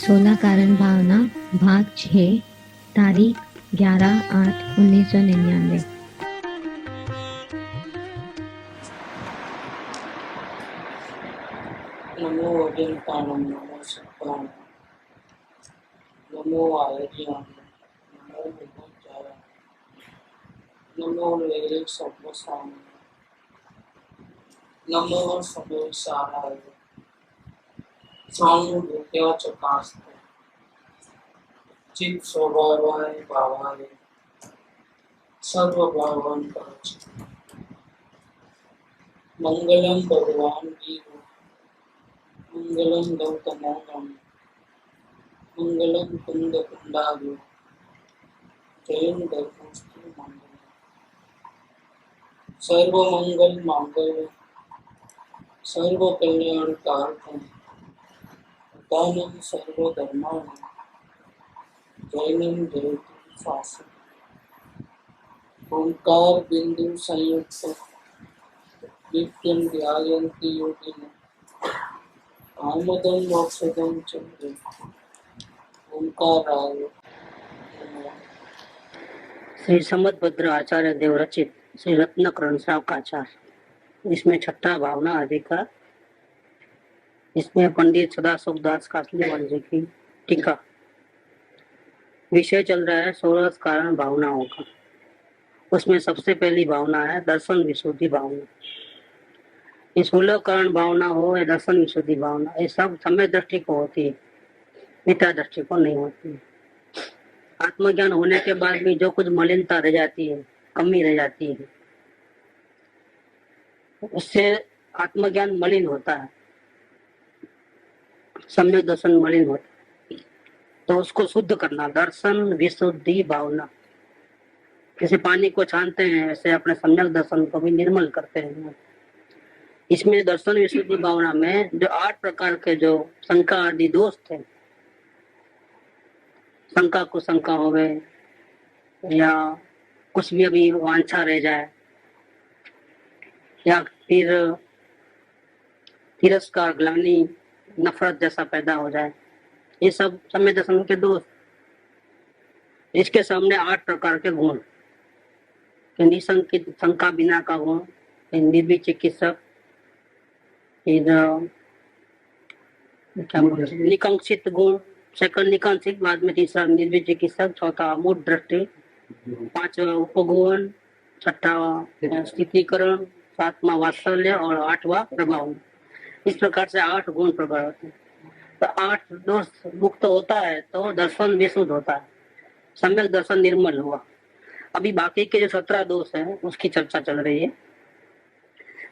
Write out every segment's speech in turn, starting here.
16 कारण भावना भाग 6 तारीख 11/8/1999। नमो अजंताणं नमो सत्ताणं नमो आयर्याणं नमो विभूचाराणं नमो वैरे सर्वसामान्य नमो सर्वेशाराय सानुभूत्याचकास्ते चित् स्वभावाय भावाय सर्वभावान् परच मंगलम भगवान वीर मंगलम गौतमोऽहं मंगलम कुंद कुंडालु जयं धर्मस्तु मंगलम सर्वमंगल मांगल्य सर्व कल्याण कारकम दानं सर्वधर्माणां जैनं जयतु शास्त्रम् ओंकार बिंदु संयुक्त नित्यं ध्यायन्ति योगिनः आमोदं मोक्षदं च ओंकाराय नमः। श्री समदभद्र आचार्य देव रचित श्री रत्नकरण सावकाचार। इसमें छठा भावना अधिकार। इसमें पंडित सदाशिवदास कासलीवाल जी की टीका। विषय चल रहा है 16 कारण भावनाओं का। उसमें सबसे पहली भावना है दर्शन विशुद्धि भावना। ये 16 कारण भावना हो या दर्शन विशुद्धि भावना, ये सब समय दृष्टि को होती है, मिथ्या दृष्टि को नहीं होती है। आत्मज्ञान होने के बाद भी जो कुछ मलिनता रह जाती है, कमी रह जाती है, उससे आत्मज्ञान मलिन होता है, सम्यक दर्शन मलिन होता है। तो उसको शुद्ध करना, दर्शन विशुद्धि भावना। जैसे पानी को छानते हैं वैसे अपने सम्यक दर्शन को भी निर्मल करते हैं। इसमें दर्शन विशुद्धि भावना में जो 8 प्रकार के जो शंका आदि दोष थे, शंका को शंका हो गए या कुछ भी अभी वांछा रह जाए या फिर तिरस्कार, ग्लानि, नफरत जैसा पैदा हो जाए, ये सब सम्यक दर्शन के दोष। इसके सामने 8 प्रकार के गुण, निशंकित शंका बिना का गुण, निर्भीक चिकित्सक, फिर क्या बोले निकांक्षित गुण, सेकंड निकांक्षित, बाद में तीसरा निर्भीक चिकित्सक, चौथा मूढ़ दृष्टि, 5वां उपगुण, 6वां स्थितीकरण, 7वां वात्सल्य और 8वां प्रभाव। इस प्रकार से 8 गुण प्रभाव होते हैं। तो 8 दोष मुक्त होता है तो दर्शन विशुद्ध होता है, सम्यक दर्शन निर्मल हुआ। अभी बाकी के जो 17 दोष हैं उसकी चर्चा चल रही है।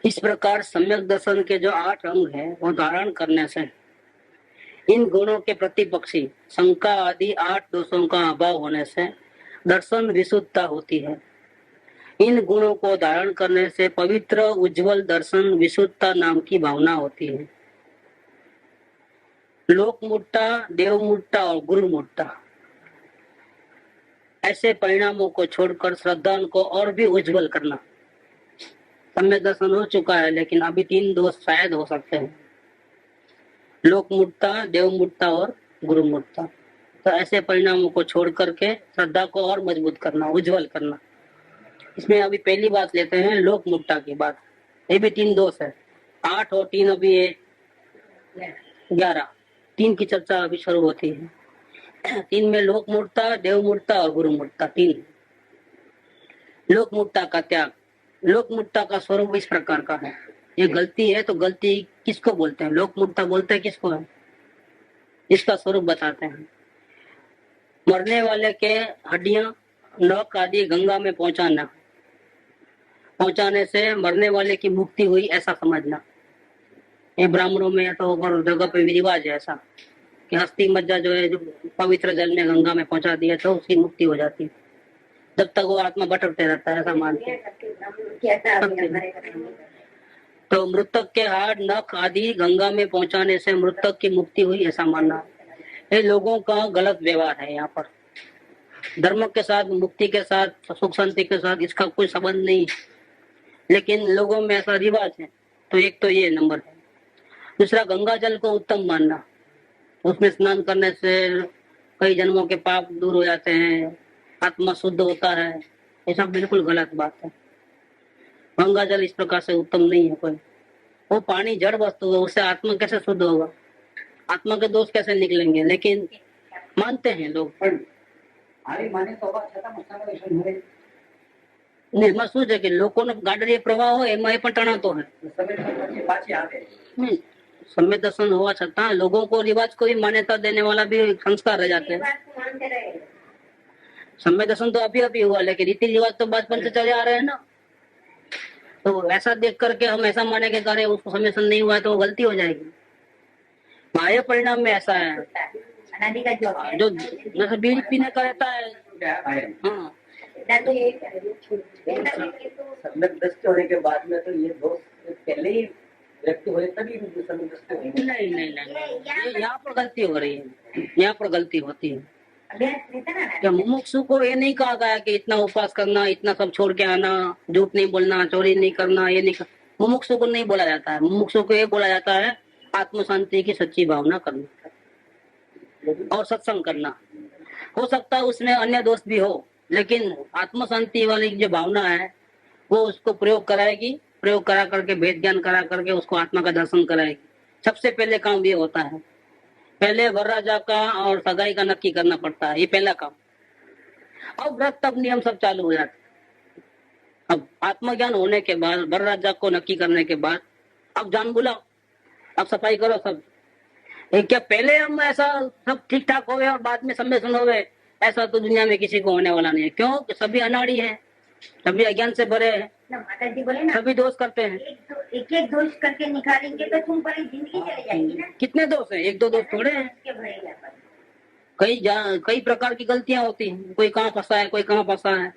इस प्रकार सम्यक दर्शन के जो 8 अंग हैं वो धारण करने से इन गुणों के प्रतिपक्षी शंका आदि 8 दोषों का अभाव होने से दर्शन विशुद्धता होती है। इन गुणों को धारण करने से पवित्र उज्जवल दर्शन विशुद्धता नाम की भावना होती है। लोक मूर्ता, देव मूर्ता और गुरु मूर्ता, ऐसे परिणामों को छोड़कर श्रद्धा को और भी उज्जवल करना। सम्यक दर्शन हो चुका है लेकिन अभी 3 दोष शायद हो सकते हैं, लोक मूर्ता, देव मूर्ता और गुरु मूर्ता। तो ऐसे परिणामों को छोड़ करके श्रद्धा को और मजबूत करना, उज्जवल करना। इसमें अभी पहली बात लेते हैं लोक मूर्ता की बात। ये भी 3 दोष है, 8 और 3 अभी 11, 3 की चर्चा अभी शुरू होती है। 3 में लोक मूर्ता, देव मूर्ता और गुरु मूर्ता, 3। लोक मूर्ता का त्याग। लोक मूर्ता का स्वरूप इस प्रकार का है, ये गलती है तो गलती किसको बोलते हैं, लोक मूर्ता बोलते हैं किसको है, इसका स्वरूप बताते हैं। मरने वाले के हड्डियां, नख आदि गंगा में पहुंचाने से मरने वाले की मुक्ति हुई ऐसा समझना। ये ब्राह्मणों में तो और जगह पे भी रिवाज है ऐसा कि अस्थि मज्जा जो है जो पवित्र जल में गंगा में पहुंचा दिया तो उसकी मुक्ति हो जाती है, जब तक वो आत्मा भटकते रहता है, ऐसा मानते हैं। तो मृतक के हाथ, नख आदि गंगा में पहुंचाने से मृतक की मुक्ति हुई ऐसा मानना, ये लोगों का गलत व्यवहार है। यहाँ पर धर्म के साथ, मुक्ति के साथ, सुख शांति के साथ इसका कोई संबंध नहीं, लेकिन लोगों में ऐसा रिवाज है। तो एक तो ये नंबर है। दूसरा, गंगा जल को उत्तम मानना। उसमें स्नान करने से कई जन्मों के पाप दूर हो जाते हैं, आत्मा शुद्ध होता है। ये सब बिल्कुल गलत बात है। गंगा जल इस प्रकार से उत्तम नहीं है कोई। वो पानी जड़ वस्तु है, उससे आत्मा कैसे शुद्ध होगा, आत्मा के दोष कैसे निकलेंगे? लेकिन मानते हैं लोग। એમાં શું છે કે લોકોનો ગાડરીય પ્રવાહ હોય એમાં એ પણ તણાતો હોય। नहीं, समय दर्शन हुआ छता लोगों को रिवाज को भी मान्यता देने वाला भी संस्कार रह जाते हैं। समय दर्शन तो अभी हुआ, लेकिन रीति रिवाज तो बचपन से चले आ रहे हैं ना। तो ऐसा देख करके हम ऐसा माने के करे उसको समय दर्शन नहीं हुआ है तो गलती हो जाएगी। बाह्य परिणाम में ऐसा है, जो जैसे बीड़ी पीने का रहता है। हाँ, सम्यक दृष्टि होने के बाद में तो ये दोष पहले ही व्यक्ति हो तभी सम्यक दृष्टि होगी। नहीं, ये यहाँ पर गलती हो रही है, यहाँ पर गलती होती है। क्या मुमुक्षु को ये नहीं कहा गया कि इतना उपवास करना, इतना सब छोड़ के आना, झूठ नहीं बोलना, चोरी नहीं करना, ये नहीं कर... मुमुक्षु को नहीं बोला जाता है। मुमुक्षु को ये बोला जाता है आत्म शांति की सच्ची भावना करना और सत्संग करना। हो सकता है उसमें अन्य दोष भी हो, लेकिन आत्म शांति वाली जो भावना है वो उसको प्रयोग कराएगी, प्रयोग करा करके भेद ज्ञान करा करके उसको आत्मा का दर्शन कराएगी। सबसे पहले काम ये होता है, पहले वर राजा का और सगाई का नक्की करना पड़ता है, ये पहला काम। अब व्रत तब नियम सब चालू हो जाते। अब आत्मज्ञान होने के बाद, वर राजा को नक्की करने के बाद अब जान बुलाओ, अब सफाई करो सब। क्या पहले हम ऐसा सब ठीक ठाक हो गए और बाद में सम्मेलन हो गए? ऐसा तो दुनिया में किसी को होने वाला नहीं है। क्यों? सभी अनाड़ी है, सभी अज्ञान से भरे हैं, माता जी बोले ना, सभी दोष करते हैं। एक एक दोष करके निकालेंगे तो तुम पर जिंदगी चली जाएगी ना। कितने दोष हैं? एक दो दोष थोड़े हैं। उसके भरेगा पर। कई प्रकार की गलतियां होती हैं, कोई कहाँ फंसा है, कोई कहाँ फंसा है।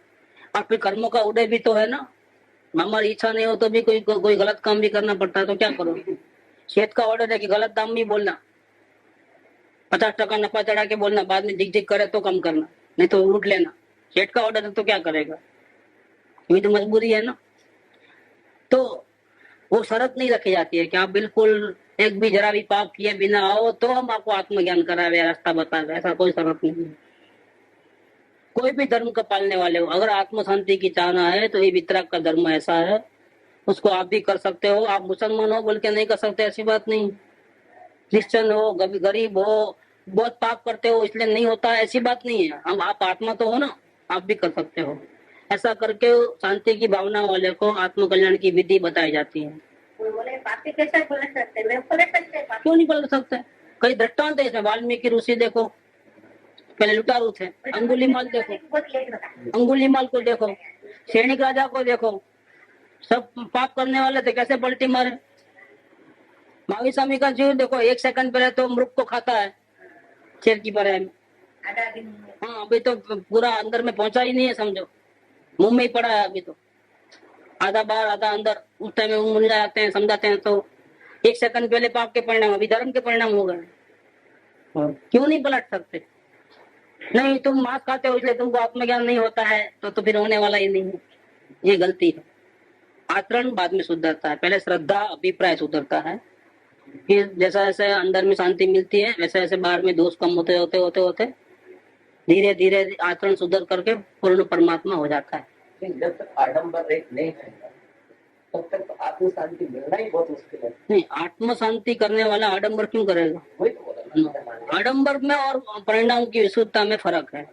और फिर कर्मों का उदय भी तो है ना। हमारी इच्छा नहीं हो तो भी कोई गलत काम भी करना पड़ता है, तो क्या करो? शेत का ऑर्डर है कि गलत दाम भी बोलना, 50% नफा चढ़ा के बोलना, बाद में झिक झिक करे तो कम करना, नहीं तो लूट लेना। सेठ का ऑर्डर है तो क्या करेगा? ये तो मजबूरी है ना। तो वो शर्त नहीं रखी जाती है कि आप बिल्कुल एक भी जरा भी पाप किए बिना आओ तो हम आपको आत्मज्ञान करावे, रास्ता बतावे, ऐसा कोई शर्त नहीं है। कोई भी धर्म का पालने वाले हो, अगर आत्म शांति की चाहना है तो ये वितराग का धर्म ऐसा है, उसको आप भी कर सकते हो। आप मुसलमान हो बोल के नहीं कर सकते, ऐसी बात नहीं। क्रिश्चियन हो, गरीब हो, बहुत पाप करते हो इसलिए नहीं होता, ऐसी बात नहीं है। हम आप आत्मा तो हो ना, आप भी कर सकते हो। ऐसा करके शांति की भावना वाले को आत्म कल्याण की विधि बताई जाती है। कोई बोले पापी कैसे पलट सकते? मैं पलट सकते? क्यों नहीं पलट सकते? कई दृष्टांत है इसमें। वाल्मीकि ऋषि देखो, पहले लुटारू थे। अंगुलीमाल देखो, अंगुलीमाल को देखो, सैनिक राजा को देखो, सब पाप करने वाले थे, कैसे पलटी मारे। महावीर स्वामी का जीव देखो, 1 सेकंड पहले तो मृग को खाता है, शेर की तरह। हाँ, अभी तो पूरा अंदर में पहुंचा ही नहीं है, समझो मुंह में ही पड़ा है अभी तो, आधा बाहर आधा अंदर। उस टाइम में मुंह जाते हैं, समझाते हैं तो 1 सेकंड पहले पाप के परिणाम अभी धर्म के परिणाम हो गए। क्यों नहीं पलट सकते? नहीं, तुम मांस खाते हो इसलिए तुमको आत्मज्ञान नहीं होता है, तो फिर होने वाला ही नहीं है। ये गलती है। आचरण बाद में सुधरता है, पहले श्रद्धा अभिप्राय सुधरता है, फिर जैसा जैसे अंदर में शांति मिलती है वैसे वैसे बाहर में दोष कम होते होते होते होते धीरे धीरे आचरण सुधर करके पूर्ण परमात्मा हो जाता है। जब तक आडंबर रहित नहीं है तब तक तो आत्म शांति मिलना ही बहुत मुश्किल है। नहीं, आत्म शांति करने वाला आडंबर क्यों करेगा? वही तो बोला। आडंबर में और परिणाम की विशुद्धता में फर्क है।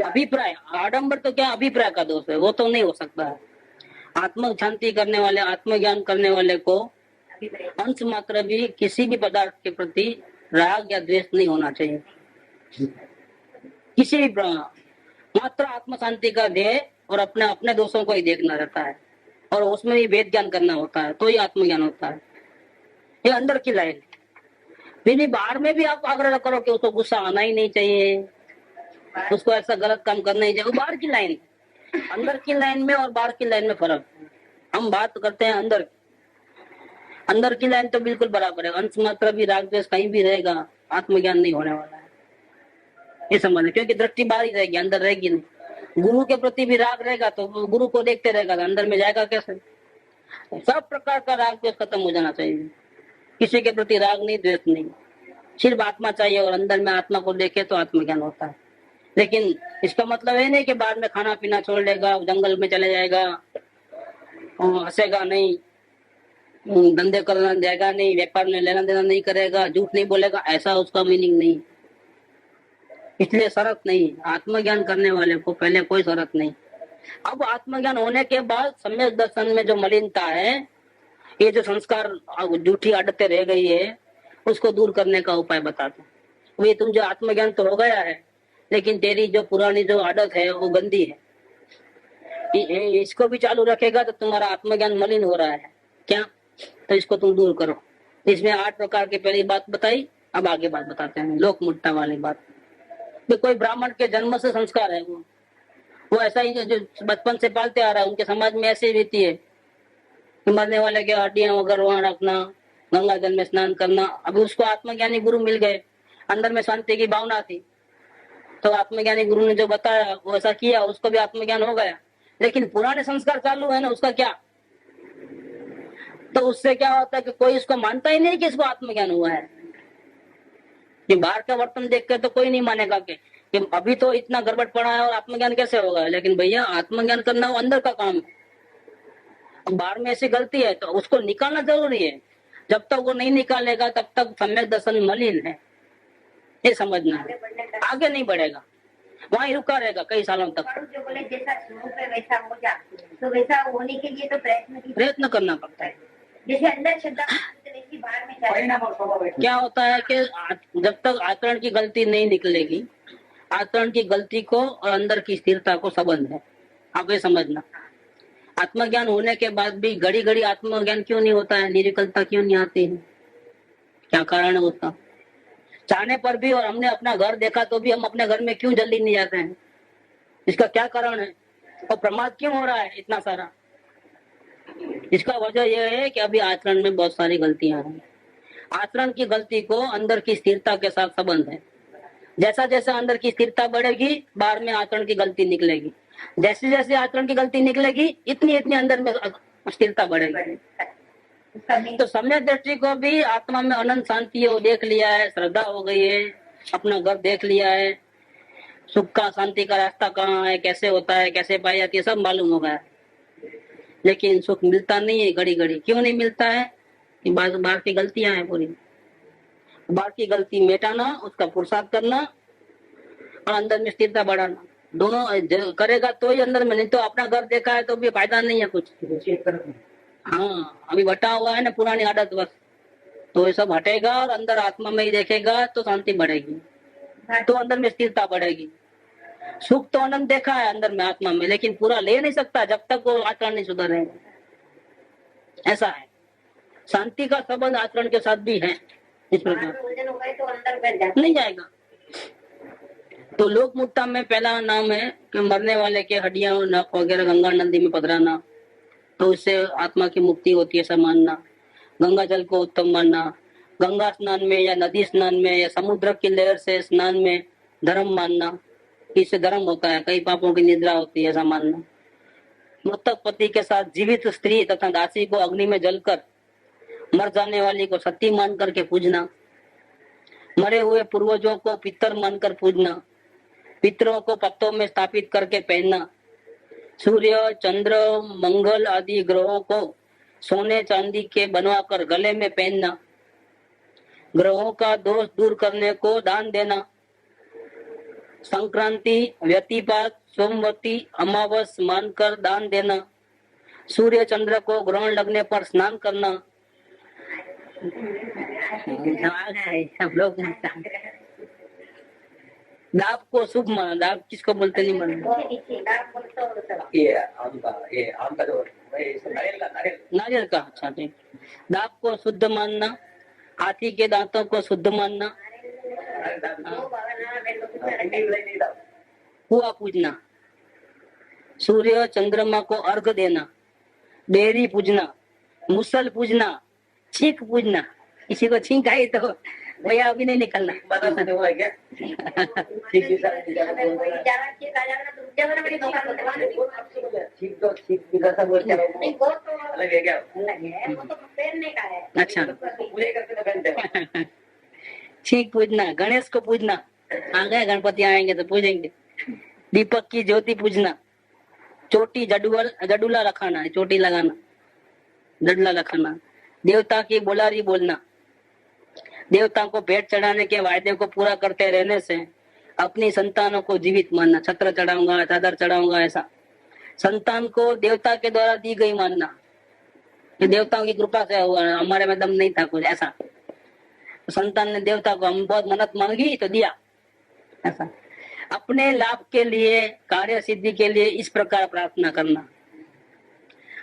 अभिप्राय, आडंबर तो क्या अभिप्राय का दोष है, वो तो नहीं हो सकता है। आत्म शांति करने वाले, आत्मज्ञान करने वाले को अंश मात्र भी किसी भी पदार्थ के प्रति राग या द्वेष नहीं होना चाहिए, किसी भी मात्र आत्म शांति का ध्येय और अपने अपने दोषों को ही देखना रहता है और उसमें ही वेद ज्ञान करना होता है, तो ही आत्मज्ञान होता है। ये अंदर की लाइन। फिर भी बाहर में भी आप आग्रह करो कि उसको गुस्सा आना ही नहीं चाहिए, उसको ऐसा गलत काम करना ही चाहिए, वो बाहर की लाइन। अंदर की लाइन में और बाहर की लाइन में फर्क। हम बात करते हैं अंदर की। अंदर की लाइन तो बिल्कुल बराबर है, अंश मात्र भी राग द्वेष कहीं भी रहेगा, आत्मज्ञान नहीं होने वाला है। ये समझ, क्योंकि दृष्टि बाहर ही रहेगी, अंदर रहेगी नहीं। गुरु के प्रति भी राग रहेगा तो गुरु को देखते रहेगा, अंदर में जाएगा कैसे? सब प्रकार का राग द्वेष खत्म हो जाना चाहिए। किसी के प्रति राग नहीं, द्वेष नहीं। सिर्फ आत्मा चाहिए और अंदर में आत्मा को देखे तो आत्मज्ञान होता है। लेकिन इसका मतलब ये नहीं कि बाद में खाना पीना छोड़ लेगा, जंगल में चले जाएगा, हंसेगा नहीं, धंधे करना जाएगा नहीं, व्यापार में लेना देना नहीं करेगा, झूठ नहीं बोलेगा, ऐसा उसका मीनिंग नहीं। इसलिए शरत नहीं, आत्मज्ञान करने वाले को पहले कोई शरत नहीं। अब आत्मज्ञान होने के बाद सम्यक दर्शन में जो मलिनता है, ये जो संस्कार झूठी आदतें रह गई है, उसको दूर करने का उपाय बताते हैं। वे तुम जो आत्मज्ञान तो हो गया है, लेकिन तेरी जो पुरानी जो आदत है वो गंदी है, इसको भी चालू रखेगा तो तुम्हारा आत्मज्ञान मलिन हो रहा है क्या, तो इसको तुम दूर करो। इसमें 8 प्रकार की पहली बात बताई, अब आगे बात बताते हैं लोक मुट्टा वाली बात। तो कोई ब्राह्मण के जन्म से संस्कार है, वो ऐसा ही जो बचपन से पालते आ रहा है, उनके समाज में ऐसी रीति है कि मरने वाले के हड्डियां वगैरह वहां रखना, गंगा जल में स्नान करना। अभी उसको आत्मज्ञानी गुरु मिल गए, अंदर में शांति की भावना थी, तो आत्मज्ञानी गुरु ने जो बताया वो ऐसा किया, उसको भी आत्मज्ञान हो गया। लेकिन पुराने संस्कार चालू है ना, उसका क्या, तो उससे क्या होता है कि कोई इसको मानता ही नहीं कि इसको आत्मज्ञान हुआ है। कि बाहर का बर्तन देख कर तो कोई नहीं मानेगा कि अभी तो इतना गड़बड़ पड़ा है और आत्मज्ञान कैसे होगा। लेकिन भैया आत्मज्ञान करना वो अंदर का काम है, बाहर में ऐसी गलती है तो उसको निकालना जरूरी है। जब तक वो नहीं निकालेगा तब तक सम्यक दर्शन मलिन है, ये समझना है, आगे नहीं बढ़ेगा, वहीं रुका रहेगा कई सालों तक। जो बोले जैसा शुरू पे वैसा हो जा, तो वैसा होने के लिए तो प्रयत्न करना पड़ता है। जैसे अंदर श्रद्धा वैसी बाहर में जाए। क्या होता है कि जब तक आचरण की गलती नहीं निकलेगी, आचरण की गलती को और अंदर की स्थिरता को संबंध है, आप ये समझना। आत्मज्ञान होने के बाद भी घड़ी घड़ी आत्मज्ञान क्यों नहीं होता है, निर्विकल्पता क्यों नहीं आती है, क्या कारण है उसका? चाहने पर भी, और हमने अपना घर देखा तो भी हम अपने घर में क्यों जल्दी नहीं जाते हैं, इसका क्या कारण है? और प्रमाद क्यों हो रहा है इतना सारा? इसका वजह यह है कि अभी आचरण में बहुत सारी गलतियां हैं। आचरण की गलती को अंदर की स्थिरता के साथ संबंध है। जैसा जैसा अंदर की स्थिरता बढ़ेगी, बाहर में आचरण की गलती निकलेगी। जैसे जैसे आचरण की गलती निकलेगी, इतनी इतनी अंदर में स्थिरता बढ़ेगी। तो सम्यक दृष्टि को भी आत्मा में अनंत शांति वो देख लिया है, श्रद्धा हो गई है, अपना घर देख लिया है, सुख का शांति का रास्ता कहाँ है, कैसे होता है, कैसे पाई जाती है, सब मालूम हो गया। लेकिन सुख मिलता नहीं है घड़ी घड़ी। क्यों नहीं मिलता है? कि बाहर की गलतियां हैं पूरी। बाहर की गलती मिटाना, उसका पुरुषार्थ करना और अंदर में स्थिरता बढ़ाना, दोनों करेगा तो ही अंदर में, नहीं तो अपना घर देखा है तो भी फायदा नहीं है कुछ। हाँ, अभी बटा हुआ है ना पुरानी आदत बस, तो ये सब हटेगा और अंदर आत्मा में ही देखेगा तो शांति बढ़ेगी, तो अंदर में स्थिरता बढ़ेगी। सुख तो आनंद देखा है अंदर में आत्मा में, लेकिन पूरा ले नहीं सकता जब तक वो आचरण नहीं सुधरेगा। ऐसा है, शांति का संबंध आचरण के साथ भी है। इस प्रकार तो अंदर नहीं जाएगा। तो लोक मुट्टा में पहला नाम है कि मरने वाले के हड्डियां नख वगैरह गंगा नदी में पधराना, तो इससे आत्मा की मुक्ति होती है, ऐसा मानना। गंगा जल को उत्तम मानना, गंगा स्नान में या नदी स्नान में या समुद्र की लहर से स्नान में धर्म मानना, इससे धर्म होता है, कई पापों की निद्रा होती है, ऐसा मानना। मृतक पति के साथ जीवित स्त्री तथा दासी को अग्नि में जलकर मर जाने वाली को सती मान करके पूजना, मरे हुए पूर्वजों को पितर मानकर पूजना, पितरों को पत्तों में स्थापित करके पहनना, सूर्य चंद्र मंगल आदि ग्रहों को सोने चांदी के बनवाकर गले में पहनना, ग्रहों का दोष दूर करने को दान देना, संक्रांति व्यतिपात सोमवती अमावस मानकर दान देना, सूर्य चंद्र को ग्रहण लगने पर स्नान करना। सब लोग दाब को शुभ माना, दाब किसको बोलते नहीं माना, ये आम का जो नारियल का। अच्छा ठीक, दाब को शुद्ध मानना, हाथी के दांतों को शुद्ध मानना, कुआ पूजना, सूर्य चंद्रमा को अर्घ देना, बेरी पूजना, मुसल पूजना, छींक पूजना। किसी को छींक आई तो भैया अभी नहीं निकलना। अच्छा ठीक पूजना, गणेश को पूजना, आ गए गणपति आएंगे तो पूजेंगे। दीपक की ज्योति पूजना, चोटी जडूला रखाना है, चोटी लगाना, जडला रखाना। देवता की बोलारी बोलना, देवता को भेंट चढ़ाने के वायदे को पूरा करते रहने से अपनी संतानों को जीवित मानना, छत्र चढ़ाऊंगा, चादर चढ़ाऊंगा, ऐसा संतान को देवता के द्वारा दी गई मानना, कि देवताओं की कृपा से हुआ, हमारे में दम नहीं था कुछ, ऐसा। तो संतान ने देवता को हम बहुत मन्नत मांगी तो दिया, ऐसा। अपने लाभ के लिए, कार्य सिद्धि के लिए इस प्रकार प्रार्थना करना,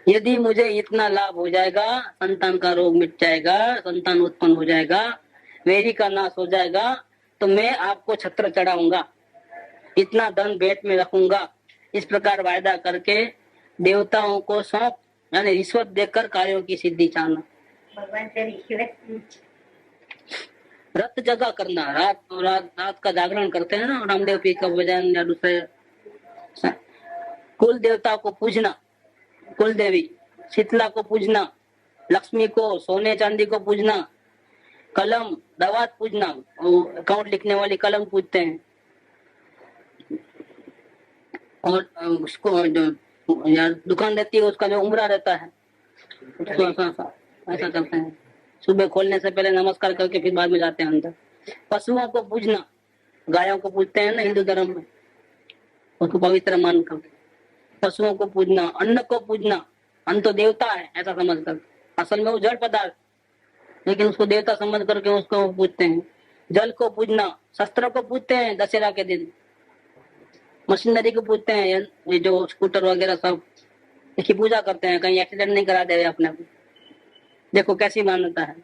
यदि मुझे इतना लाभ हो जाएगा, संतान का रोग मिट जाएगा, संतान उत्पन्न हो जाएगा, वेरी का नाश हो जाएगा, तो मैं आपको छत्र चढ़ाऊंगा, इतना धन भेंट में रखूंगा, इस प्रकार वायदा करके देवताओं को सौंप, यानी रिश्वत देकर कार्यों की सिद्धि चाहना। भगवान से रिश्वत व्रत जगह करना, रात का जागरण करते हैं ना, रामदेव पीर का भजन या दूसरे। कुल देवता को पूजना, कुल देवी शीतला को पूजना, लक्ष्मी को, सोने चांदी को पूजना, कलम दवात पूजना, अकाउंट लिखने वाली कलम पूजते हैं, और उसको जो यार दुकान रहती है उसका जो उम्रा रहता है उसको ऐसा करते हैं। सुबह खोलने से पहले नमस्कार करके फिर बाद में जाते हैं अंदर। पशुओं को पूजना, गायों को पूजते हैं ना हिंदू धर्म में, उसको पवित्र मानकर पशुओं को पूजना। अन्न को पूजना, अन्न तो देवता है ऐसा समझकर, असल में वो जड़ पदार्थ, लेकिन उसको देवता समझ करके उसको पूजते हैं। जल को पूजना, शस्त्र को पूजते हैं दशहरा के दिन, मशीनरी को पूजते हैं, ये जो स्कूटर वगैरह सब इसकी पूजा करते हैं, कहीं एक्सीडेंट नहीं करा दे अपने को। देखो कैसी मान्यता है।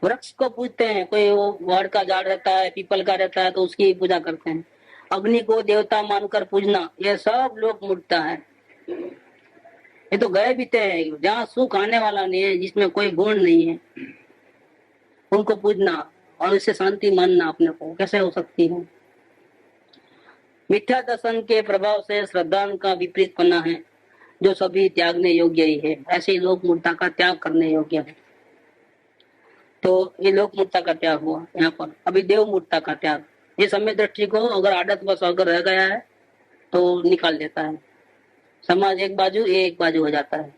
वृक्ष को पूजते हैं, कोई वो वड़ का झाड़ रहता है, पीपल का रहता है, तो उसकी पूजा करते हैं। अग्नि को देवता मानकर पूजना, ये सब लोक मूर्खता है। ये तो गए बीते हैं, जहाँ सुख आने वाला नहीं है, जिसमें कोई गुण नहीं है, उनको पूजना और इससे शांति मानना अपने को कैसे हो सकती है। मिथ्या दर्शन के प्रभाव से श्रद्धा का विपरीत पना है, जो सभी त्यागने योग्य ही है। ऐसे ही लोक मूर्खता का त्याग करने योग्य है। तो ये लोक मूर्खता का त्याग हुआ यहाँ पर। अभी देव मूर्खता का त्याग, ये समय दृष्टि को अगर आदत बस अगर रह गया है तो निकाल देता है। समाज एक बाजू, ये एक बाजू हो जाता है।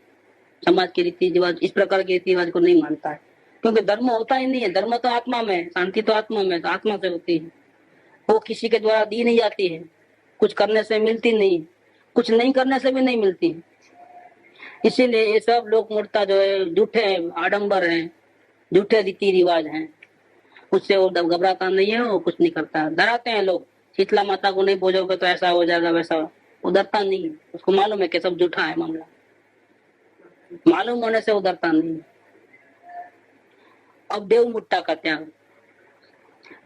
समाज के रीति रिवाज, इस प्रकार के रीति रिवाज को नहीं मानता है, क्योंकि धर्म होता ही नहीं है। धर्म तो आत्मा में, शांति तो आत्मा में, तो आत्मा से होती है, वो किसी के द्वारा दी नहीं जाती है, कुछ करने से मिलती नहीं, कुछ नहीं करने से भी नहीं मिलती। इसीलिए ये सब लोक मूर्खता जो है, झूठे आडंबर हैं, झूठे रीति रिवाज हैं, उससे वो घबराता नहीं है, वो कुछ नहीं करता। डराते हैं लोग, शीतला माता को नहीं पूजोगे तो ऐसा हो जाएगा वैसा, वो डरता नहीं है, उसको मालूम है कि सब झूठा है मामला, मालूम होने से वो डरता नहीं। अब देव मूर्खता का त्याग,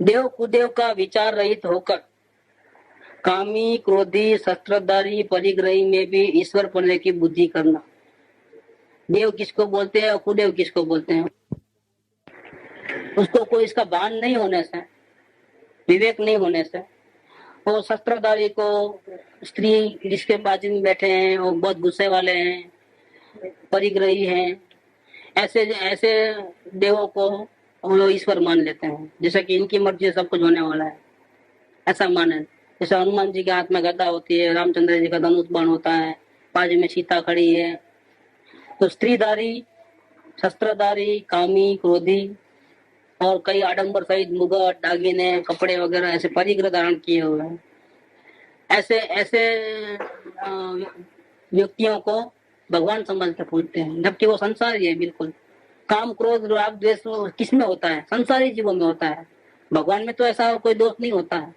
देव कुदेव का विचार रहित होकर कामी, क्रोधी, शस्त्रधारी, परिग्रही में भी ईश्वर पने की बुद्धि करना। देव किसको बोलते हैं और कुदेव किसको बोलते हैं, उसको कोई इसका भान नहीं होने से, विवेक नहीं होने से, वो शस्त्रधारी को, स्त्री जिसके बाजू में बैठे हैं वो बहुत गुस्से वाले हैं, परिग्रही हैं, ऐसे ऐसे देवों को वो ईश्वर मान लेते हैं, जैसे कि इनकी मर्जी से सब कुछ होने वाला है, ऐसा माने। जैसे हनुमान जी के हाथ में गदा होती है, रामचंद्र जी का धनुष बाण होता है, बाजू में सीता खड़ी है। तो स्त्रीधारी, शस्त्रधारी, कामी, क्रोधी और कई आडंबर सहित मुगट, दागिने, कपड़े वगैरह ऐसे परिग्रह धारण किए हुए हैं, ऐसे ऐसे व्यक्तियों को भगवान समझ के पूजते हैं, जबकि वो संसारी है बिल्कुल। काम, क्रोध, राग, द्वेष किसमें होता है? संसारी जीवों में होता है। भगवान में तो ऐसा कोई दोष नहीं होता है।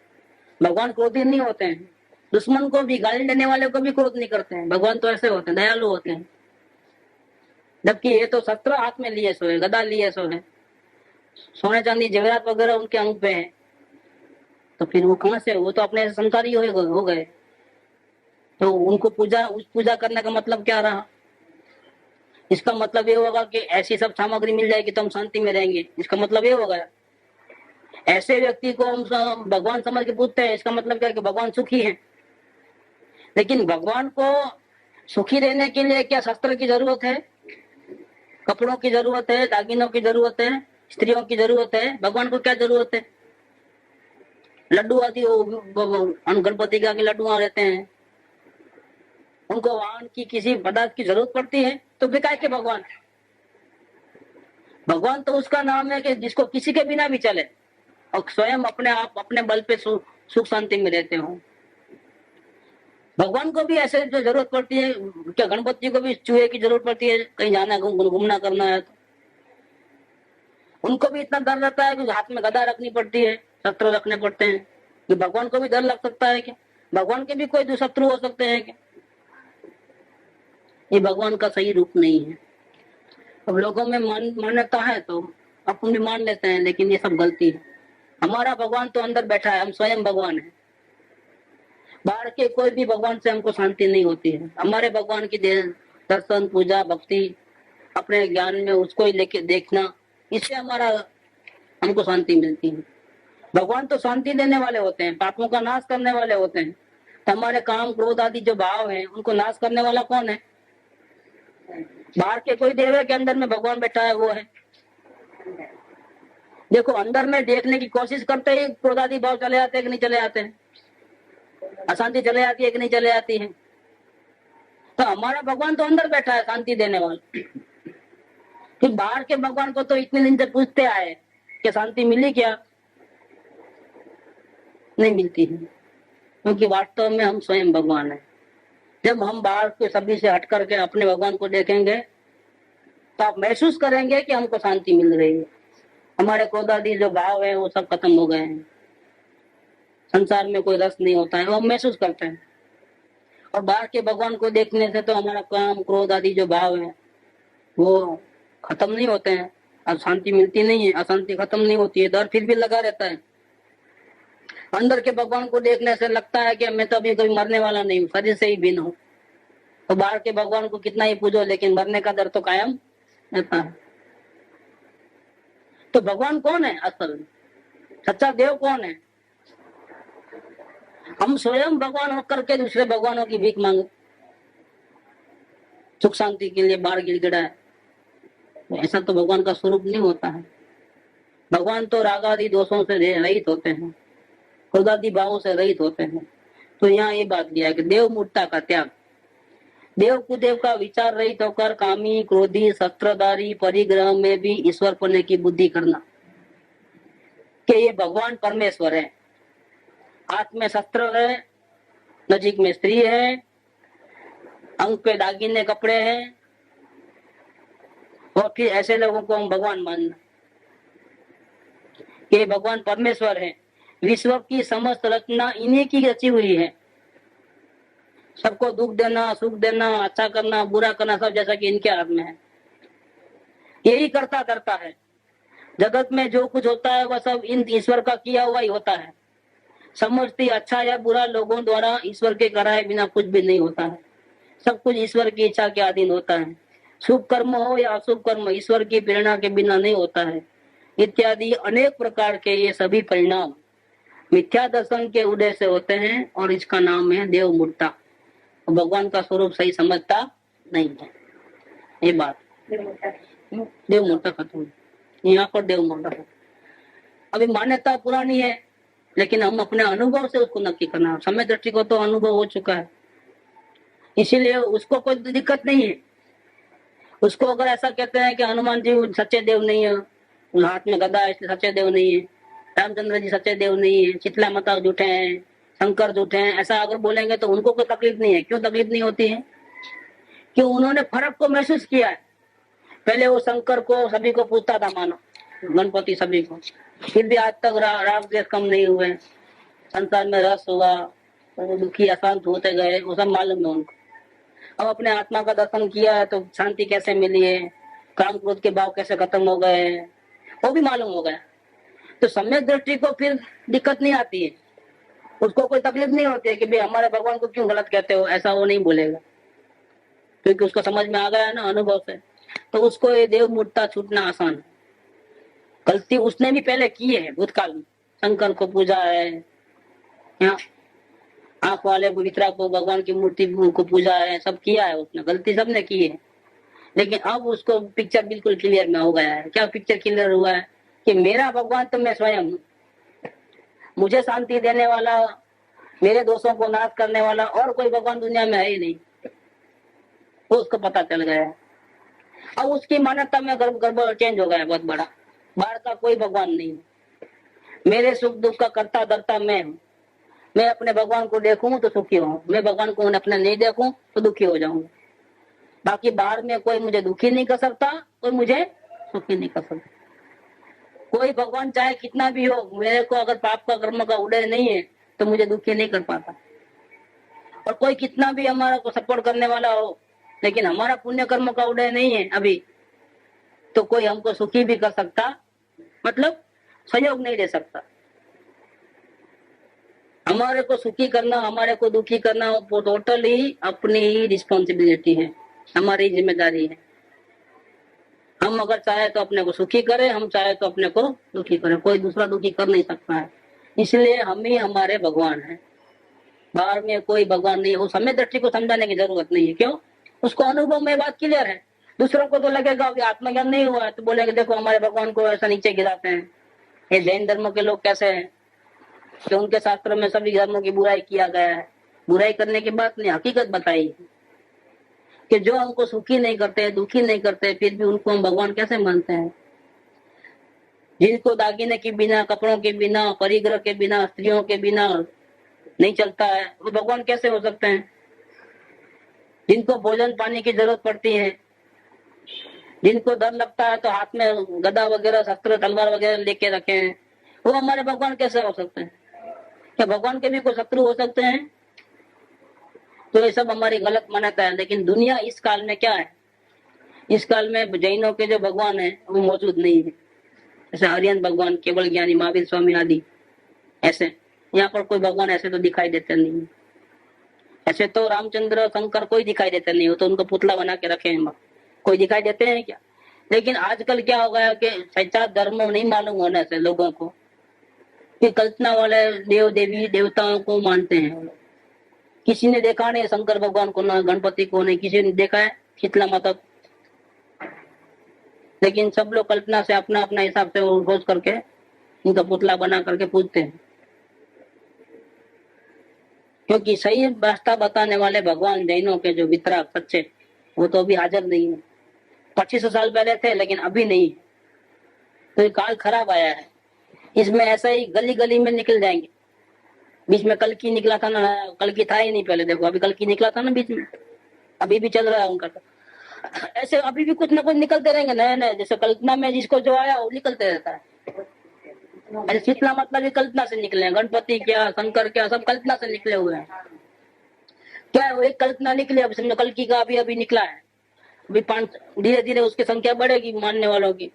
भगवान क्रोधी नहीं होते हैं, दुश्मन को भी, गाली देने वाले को भी क्रोध नहीं करते हैं। भगवान तो ऐसे होते हैं, दयालु होते हैं। जबकि ये तो शस्त्र हाथ में लिए सो है, गदा लिए सो है, सोने चांदी जवेरात वगैरह उनके अंग पे है, तो फिर वो कहाँ से, वो तो अपने संसारी हो गए। तो उनको पूजा करने का मतलब क्या रहा? इसका मतलब ये होगा कि ऐसी सब सामग्री मिल जाएगी तो हम शांति में रहेंगे, इसका मतलब ये होगा। ऐसे व्यक्ति को हम भगवान समझ के पूछते हैं, इसका मतलब क्या है कि भगवान सुखी है। लेकिन भगवान को सुखी रहने के लिए क्या शस्त्र की जरूरत है, कपड़ों की जरूरत है, दागिनों की जरूरत है? स्त्रियों की जरूरत है, भगवान को क्या जरूरत है? लड्डू आदि गणपति के आगे लड्डू रहते हैं, उनको वाहन की किसी पदार्थ की जरूरत पड़ती है तो फिर काय के भगवान? भगवान तो उसका नाम है कि जिसको किसी के बिना भी चले और स्वयं अपने आप अपने बल पे सुख शांति में रहते हो। भगवान को भी ऐसे जो जरूरत पड़ती है, क्या गणपति को भी चूहे की जरूरत पड़ती है कहीं जाना घूमना करना है तो? उनको भी इतना डर रहता है कि हाथ में गदा रखनी पड़ती है, शस्त्र रखने पड़ते हैं। कि भगवान को भी डर लग सकता है क्या? भगवान के भी कोई दुशत्रु हो सकते हैं क्या? ये भगवान का सही रूप नहीं है। अब लोगों में मान्यता है तो अपन भी मान लेते हैं, लेकिन ये सब गलती है। हमारा भगवान तो अंदर बैठा है, हम स्वयं भगवान है। बाहर के कोई भी भगवान से हमको शांति नहीं होती है। हमारे भगवान की दर्शन पूजा भक्ति अपने ज्ञान में उसको ही लेके देखना, इससे हमको शांति मिलती है। भगवान तो शांति देने वाले होते हैं, पापों का नाश करने वाले होते हैं। तो हमारे काम क्रोध आदि जो भाव है उनको नाश करने वाला कौन है? बाहर के कोई देव है के अंदर में भगवान बैठा है, वो है। देखो अंदर में देखने की कोशिश करते ही क्रोध आदि भाव चले आते हैं कि नहीं चले आते हैं? अशांति चले आती है कि नहीं चले आती है? तो हमारा भगवान तो अंदर बैठा है शांति देने वाला। फिर बाहर के भगवान को तो इतने दिन से पूछते आए कि शांति मिली क्या? नहीं मिलती है, क्योंकि वास्तव में हम स्वयं भगवान है। जब हम बाहर के सभी से हट करके अपने भगवान को देखेंगे तो आप महसूस करेंगे कि हमको शांति मिल रही है। हमारे क्रोधादि जो भाव है वो सब खत्म हो गए हैं, संसार में कोई रस नहीं होता है, वो हम महसूस करते हैं। और बाहर के भगवान को देखने से तो हमारा काम क्रोध आदि जो भाव है वो खत्म नहीं होते हैं, अब शांति मिलती नहीं है, अशांति खत्म नहीं होती है, डर फिर भी लगा रहता है। अंदर के भगवान को देखने से लगता है कि मैं तो अभी कभी मरने वाला नहीं हूँ, शरीर से ही भिन्न हूँ। तो बाहर के भगवान को कितना ही पूजो लेकिन मरने का डर तो कायम रहता है। तो भगवान कौन है? असल सच्चा देव कौन है? हम स्वयं भगवान होकर के दूसरे भगवानों की भीख मांगे, सुख शांति के लिए बाहर गिड़गिड़ा है। ऐसा तो भगवान का स्वरूप नहीं होता है। भगवान तो रागादि दोषों से रहित होते हैं, क्रोधादि भावों से रहित होते हैं। तो यहाँ ये बात किया है कि देव मूर्ता का त्याग, देव कुदेव का विचार रहित होकर कामी क्रोधी शस्त्रधारी परिग्रह में भी ईश्वर पने की बुद्धि करना कि ये भगवान परमेश्वर है। हाथ में शस्त्र है, नजीक में स्त्री है, अंग पे दागिने कपड़े हैं, और फिर ऐसे लोगों को हम भगवान मानना कि भगवान परमेश्वर है। विश्व की समस्त रचना इन्हीं की रची हुई है। सबको दुख देना, सुख देना, अच्छा करना, बुरा करना सब जैसा कि इनके हाथ में है। यही करता करता है। जगत में जो कुछ होता है वह सब इन ईश्वर का किया हुआ ही होता है। समझती अच्छा या बुरा लोगों द्वारा ईश्वर के कराए बिना कुछ भी नहीं होता है। सब कुछ ईश्वर की इच्छा के अधीन होता है। शुभ कर्म हो या अशुभ कर्म ईश्वर की प्रेरणा के बिना नहीं होता है। इत्यादि अनेक प्रकार के ये सभी परिणाम मिथ्या दर्शन के उदय से होते हैं और इसका नाम है देव मूर्ता। भगवान का स्वरूप सही समझता नहीं है। ये बात देव मूर्ता खत्म, यहाँ पर देव मूर्ता खत्म। अभी मान्यता पुरानी है लेकिन हम अपने अनुभव से उसको नक्की करना। समय दृष्टि को तो अनुभव हो चुका है, इसीलिए उसको कोई दिक्कत नहीं है। उसको अगर ऐसा कहते हैं कि हनुमान जी सच्चे देव नहीं है, हाथ में गदा है इसलिए सच्चे देव नहीं है, रामचंद्र जी सच्चे देव नहीं है, चितला माता झूठे हैं, शंकर झूठे हैं, ऐसा अगर बोलेंगे तो उनको कोई तकलीफ नहीं है। क्यों तकलीफ नहीं होती है? कि उन्होंने फर्क को महसूस किया है। पहले वो शंकर को सभी को पूछता था, मानो गणपति सभी को, फिर भी आज तक राग द्वेष कम नहीं हुए, संसार में रस हुआ, तो दुखी अशांत होते गए, वो सब मालूम है उनको। अब अपने आत्मा का दर्शन किया है तो शांति कैसे मिली है, काम क्रोध के भाव कैसे खत्म हो गए, वो भी मालूम हो गया। तो सम्यक दृष्टि को फिर दिक्कत नहीं आती है, उसको कोई तकलीफ नहीं होती है कि भाई हमारे भगवान को क्यों गलत कहते हो, ऐसा वो नहीं बोलेगा, क्योंकि उसको समझ में आ गया है ना अनुभव से। तो उसको ये देव मूर्ता छूटना आसान है। गलती उसने भी पहले की है भूतकाल में, शंकर को पूजा है, यहाँ आंख वाले पवित्रा को, भगवान की मूर्ति को पूजा है, सब किया है उसने, गलती सबने की है। लेकिन अब उसको पिक्चर बिल्कुल क्लियर में हो गया है। क्या पिक्चर क्लियर हुआ है? कि मेरा भगवान तो मैं स्वयं हूं, मुझे शांति देने वाला, मेरे दोषों को नाश करने वाला और कोई भगवान दुनिया में है ही नहीं, वो उसको पता चल गया है। अब उसकी मान्यता में गर्भ चेंज हो गया है बहुत बड़ा। बाहर का कोई भगवान नहीं, मेरे सुख दुख का करता धरता मैं हूँ। मैं अपने भगवान को देखूं तो सुखी हूँ, मैं भगवान को अपने नहीं देखूं तो दुखी हो जाऊंगा। बाकी बाहर में कोई मुझे दुखी नहीं कर सकता, कोई मुझे सुखी नहीं कर सकता। कोई भगवान चाहे कितना भी हो, मेरे को अगर पाप का कर्म का उदय नहीं है तो मुझे दुखी नहीं कर पाता। और कोई कितना भी हमारा को सपोर्ट करने वाला हो, लेकिन हमारा पुण्य कर्म का उदय नहीं है अभी, तो कोई हमको सुखी भी कर सकता, मतलब सहयोग नहीं दे सकता। हमारे को सुखी करना, हमारे को दुखी करना वो टोटली अपनी ही रिस्पॉन्सिबिलिटी है, हमारी जिम्मेदारी है। हम अगर चाहे तो अपने को सुखी करें, हम चाहे तो अपने को दुखी करें, कोई दूसरा दुखी कर नहीं सकता है। इसलिए हम ही हमारे भगवान हैं, बाहर में कोई भगवान नहीं है। उस हमें दृष्टि को समझाने की जरूरत नहीं है। क्यों? उसको अनुभव में बात क्लियर है। दूसरों को तो लगेगा अभी आत्मज्ञान नहीं हुआ है तो बोलेंगे देखो हमारे भगवान को ऐसा नीचे गिराते हैं। ये जैन धर्म के लोग कैसे हैं कि उनके शास्त्र में सभी धर्मों की बुराई किया गया है। बुराई करने की बात नहीं, हकीकत बताई कि जो हमको सुखी नहीं करते, दुखी नहीं करते, फिर भी उनको हम भगवान कैसे मानते हैं। जिनको दागिने के बिना, कपड़ों के बिना, परिग्रह के बिना, स्त्रियों के बिना नहीं चलता है, वो भगवान कैसे हो सकते हैं। जिनको भोजन पानी की जरूरत पड़ती है, जिनको डर लगता है तो हाथ में गदा वगैरह, शस्त्र, तलवार वगैरह लेके रखे हैं, वो हमारे भगवान कैसे हो सकते हैं। क्या भगवान के भी कोई शत्रु हो सकते हैं? तो ये सब हमारी गलत मान्यता है। लेकिन दुनिया इस काल में क्या है, इस काल में जैनों के जो भगवान है वो मौजूद नहीं है। जैसे आर्यन भगवान, केवल ज्ञानी, महावीर स्वामी आदि, ऐसे यहाँ पर कोई भगवान ऐसे तो दिखाई देते नहीं। ऐसे तो रामचंद्र, शंकर कोई दिखाई देते नहीं हो, तो उनको पुतला बना के रखे हैं, कोई दिखाई देते हैं क्या? लेकिन आजकल क्या हो गया कि सच्चा धर्म नहीं मालूम होने से लोगों को कि कल्पना वाले देव देवी देवताओं को मानते हैं। किसी ने देखा नहीं शंकर भगवान को, ना गणपति को, नहीं किसी ने देखा है शीतला माता, लेकिन सब लोग कल्पना से अपना अपना हिसाब से खोज करके उनका पुतला बना करके पूजते हैं। क्योंकि सही रास्ता बताने वाले भगवान जैनों के जो वितराग सच्चे, वो तो अभी हाजिर नहीं है। 2500 साल पहले थे लेकिन अभी नहीं। तो ये काल खराब आया है, इसमें ऐसा ही गली गली में निकल जाएंगे। बीच में कल की निकला था ना, कल की था ही नहीं पहले, देखो अभी कल की निकला था ना बीच में, अभी भी चल रहा है उनका। ऐसे अभी भी कुछ ना कुछ निकलते रहेंगे नए नए, जैसे कल्पना में जिसको जो आया वो निकलते रहता है। ऐसे शीतला मतलब भी कल्पना से निकले हैं, गणपति क्या, शंकर क्या, सब कल्पना से निकले हुए हैं। क्या है वो एक कल्पना निकली, अब समझो कल की का अभी निकला है। अभी धीरे धीरे उसकी संख्या बढ़ेगी मानने वालों की।